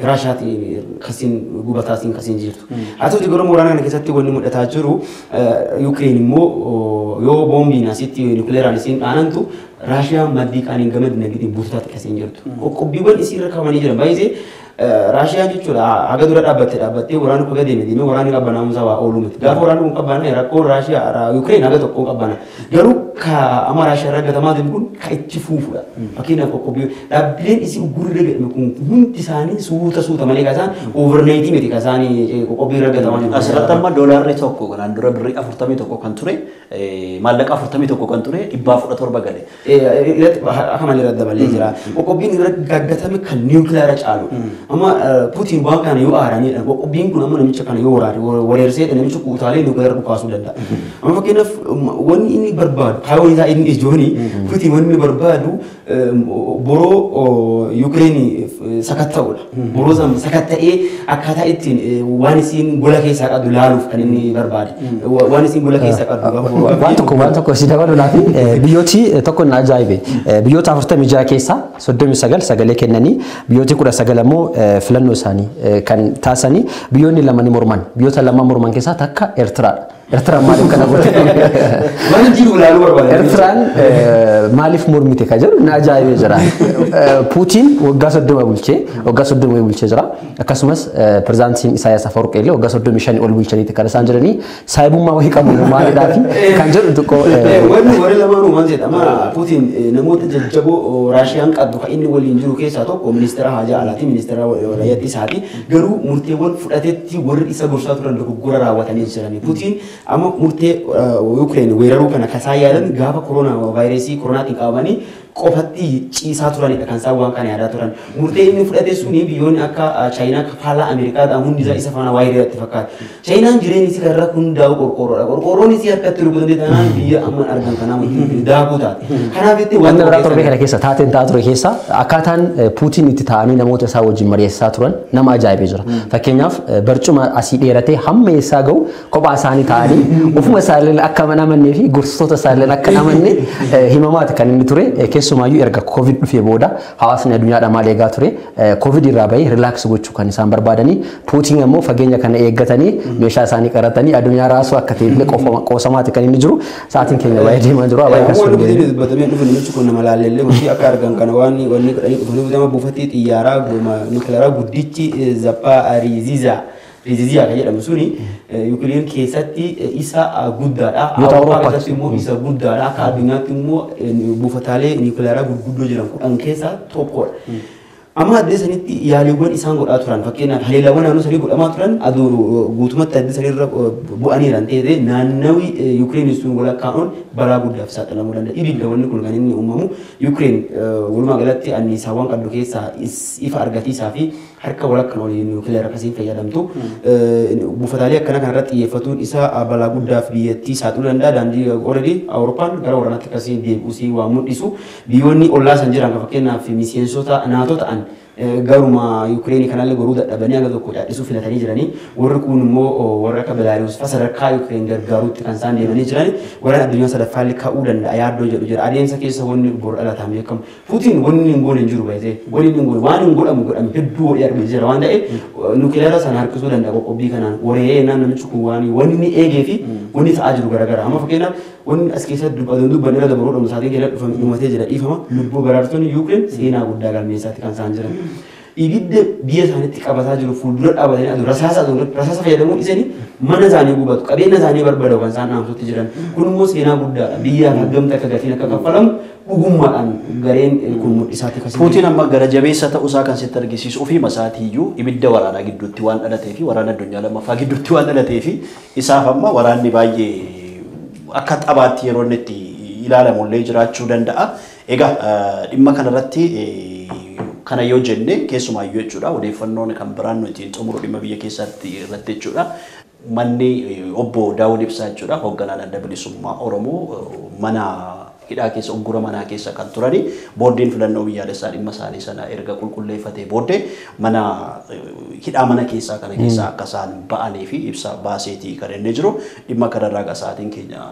Raashiyaatiin kasiin gubataatiin kasiin jirtu. Haa ta'uutii garuu waraana kana keessatti wanni mul'ataa jiru Yuukireen immoo yoo boombiin asitti niwukileeraan isiin dhaanantu Raashiyaan maddii qaaniin gama dinagdeen buututaatti kasiin jirtu. Qoqqobbiiwwan isii irra kaa'amanii jiran baay'ee Raashiyaan jechuudha haga dura dhaabbattee waraana koo gadeeme deemee waraanni qabbanaamuusaa waa oolu miti. Gaafa waraanni kun qabbanaa rakkoon Raashiyaa Yuukireen haga tokkoon qabbana. Garuu amma Raashiyaa irraa gatamaa deemu kun kan itti fuufudha. Fakkeenyaaf qoqqobbii dhaabbileen isii gurra gadhame kun hundi isaanii suuta malee kasaan overnight miti kasaanii qoqqobbii irra gatamaa jiru. Asirratti amma doolaarri tokko kanaan dura birrii 41 kan ture maallaqa 41 kan ture 117 gale. Akka malee irra dabalee jira. Qoqqobbiin irra gaggatame kan niwukileera caalu. Amma Putin waan kana yoo aaranidha. Qoqqobbiin kun amma namicha kana yoo wareersee namicha kuutaalee niwukileera dhukaasuu danda'a. Amma fakkeenyaaf wanni inni barbaadu kaayyoon isaa inni ijooni Putin wanni inni barbaadu boroo Yuukireen sakatta'uudha. Boroo san sakatta'ee akkaataa ittiin waan isiin gola keessaa qabdu laaluuf kan inni barbaade. Waan isiin gola keessaa qabdu waan tokko si dabaluudhaaf biyyooti tokko na ajaa'ibe biyyoota 46 keessaa 39 sagalee kennanii biyyooti 19 immoo filannoo isaanii kan taasisanii biyyoonni lama ni morman biyyoota lama morman keessaa takka Eertiraadha. Eertiraan maaliif kana goote? Waan jiru ilaaluu barbaada. Eertiraan maaliif mormite ka jedhu na ajaa'ibee jira. Puutiin waggaa 30 bulchee jira. Akkasumas pirezidaantiin Isaayyaas Afwerqi illee waggaa 35 ol bulchaniiti kan isaan jiranii saayibummaa wahii qabu maalidhaa fi kan jedhu tokko wanni warri lamaanuu maal jedhama Puutiin namoota jajjaboo Raashiyaan qabdu kan inni waliin jiru keessaa tokko ministeera haajaa alaati ministeera walaayyaa isaati garuu murteewwan fudhatetti warri isa gorsaa turan dogoggora raawwatanii jiranii Puutiin amma murtee Yuukireen weeraruu kana kasaa yaadan gaafa koronaa vaayirasii koronaatiin qabamanii qofatti ciisaa turanidha kan isaan waan kana yaadaa turan. Murtee inni fudhate suni biyyoonni akka Chaayinaa faallaa Ameerikaadhaan hundi isa faana waa'ee irratti fakkaata. Chaayinaan jireenyi isii irra hundaa'u qorqoorroodha. Qorqoorroon isii harkatti rukutamte taanaan biyya amma argan kanaa daakuu taate. Kanaaf jettee waan biraa torbee kana keessa taateen ta'a ture keessa akkaataan Puutiin itti ta'anii namoota isaa wajjin mari'achisaa turan nama ajaa'ibee jira. Fakkeenyaaf barcuma asii dheeratee hamma eessaa gahu kophaa isaanii ta'anii ofuma isaallee akka amanamannee fi gorsitoota isaallee akka amanne himamaati kan inni ture. Keessumaayyuu erga COVID dhufee booda hawaasni addunyaadhaa maal eegaa ture COVID irraa bahee rilaaks gochuu kan isaan barbaadanii Puutiin immoo fageenya kana eeggatanii meeshaa isaanii qaratanii addunyaa raasuu akka ta'e qoosamaati kan inni jiru sa'aatiin keenya baay'ee deemaa jiru baay'ee akkasumas batamee dhufu namichi kun nama laalleellee hojii akka argan kana wanni qodhanii dhufanii nama buufatee xiyyaaraa niwukileeraa guddichi Zapaariizizaa Riziziyaa kan jedhamu suni Yuukireen keessatti isa guddaadha. Awurooppaa keessatti immoo isa guddaadha. Akka addunyaatti immoo buufataalee niwukileeraa gurguddoo jiran 10 keessaa tokkodha. Amma addee sanitti yaaliiwwan isaan godhaa turan fakkeenyaaf haleellawwan naannoo sanii godhamaa turan aduu guutumatti addee sanirra bu'aniiran ta'ee naannawi Yuukireen sun walakkaa'uun balaa guddaaf saaxilamuu danda'a. Ibidda wanni kun kan inni uumamu Yuukireen walumaa galatti anniisaawwan qabdu keessaa ifa argatiisaa fi harka walakkaan olii niwukileera akkasiin fayyadamtu buufataalee akkana kanarratti xiyyeeffatuun isaa balaa guddaaf biyyattii saaxiluu danda'a. Daandii already Awurooppaan gara waraanaatti akkasiin deebi'usii waan mul'isu biyyoonni ollaa san jiran fakkeenyaaf miseensota naatoo ta'an garuma Yuukireen kanallee goruu dadhabanii aga tokko dhaadhisuu filatanii jiranii warri kun immoo warra akka Belaaruus fa sadarkaa Yuukireen gargaaruutti kan isaan deemanii jiran warra addunyaa sadaffaallee ka'uu danda'a yaaddoo jedhu jira adeemsa keessa wanni bor dhalataan beekamu Puutiin wanni hin goone hin jiru baay'ee wanni hin goone waan hin godhamu hedduu wayii argee jira waan ta'eef niwukileera sana harkisuu danda'a qoqqobbii kanaan waree namichi kun waan inni eegee fi wanni ta'aa jiru garaagara amma fakkeenyaaf wanni as keessatti dubban irra dabaluudhaan isaatiin keessa dhumatee jira dhiifama lubbuu baraartonni Yuukireen seenaa guddaa galmeessaatti kan isaan jiran. Ibidda biyya isaaniitti qabataa jiru fuuldura dhaabatanii aduu rasaasa fayyadamuun isanii mana isaanii gubatu qabeenya isaanii barbaadu kan isaan dhaamsutti jiran kun immoo seenaa guddaadha biyyaaf haggamta akka gatiin akka kaffalamu dhugummaadhaan gareen kun mul'isaati kasi. Puutiin amma gara jabeessa ta'uusaa kan sitti argisiisu ofii masaatiiyyuu ibidda waraanaa gidduutti waan dhalatee fi waraana addunyaa lammaffaa gidduutti waan dhalatee fi isaaf amma waraanni baay'ee akka xabaatti yeroo inni itti ilaalamullee jiraachuu danda'a. Egaa dhimma kanarratti kana yoo jenne keessumaayyuu jechuudha odeeffannoon kan biraan nuti xumuru dhimma biyya keessatti irratti jechuudha. Manni obbo Daawud Ibsaa jechuudha hoogganaan adda bilisummaa Oromoo mana hidhaa keessa uggura manaa keessa kan turani boordiin filannoo biyyaalessaa dhimma isaanii sana erga qulqulleeffatee booddee mana hidhaa mana keessaa kana keessa akka isaan ba'anii fi ibsa baaseetii kan inni jiru dhimma kanarraa sa'aatiin keenya.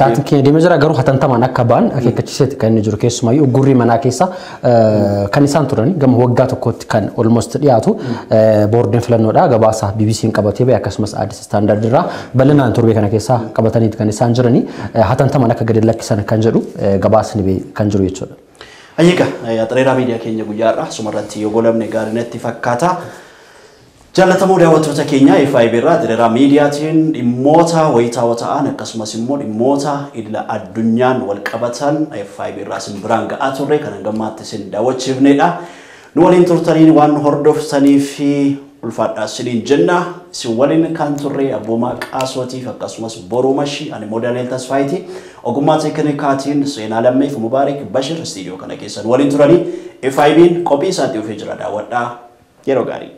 Sa'aatiin keenya deemee jira garuu hatantamaan akka ba'an akeekkachiiseeti kan inni jiru keessumaayyuu uggurri manaa keessa kan isaan turani gama waggaa tokkotti kan almost dhiyaatu boordiin filannoodha gabaasa BBC'n qabatee ba'e akkasumas Addis Standard irraa bal'inaan torbee kana keessa qabataniiti kan isaan jirani hatantamaan akka gadi lakkisan kan jedhu gabaasni kan jiru jechuudha. Ayyika xareeraa miidiyaa keenya guyyaarraa sumarratti yoo golamne gaariitti fakkaata. Jaallatamoo daawwattoota keenya FIB irraa xareeraa miidiyaatiin dhimmoota wayitaawaa ta'an akkasumas immoo dhimmoota idila addunyaan wal qabatan FIB irraa isin biraan ga'aa turre kan gammaatti isin daawwachiifnedha. Nu waliin turtaniin waan hordoftaniif ulfaadhaa isiniin jenna. Isin waliin kan turre abboomaa qaasootiif akkasumas boroomashi ani Moodaaleen Tasfaayitii ogummaa teeknikaatiin seenaa lammeef Mubaarak Bashir istiidiyoo kana keessan waliin turanii FIB'n qophii isaatti dhufee jira daawwadhaa yeroo gaarii.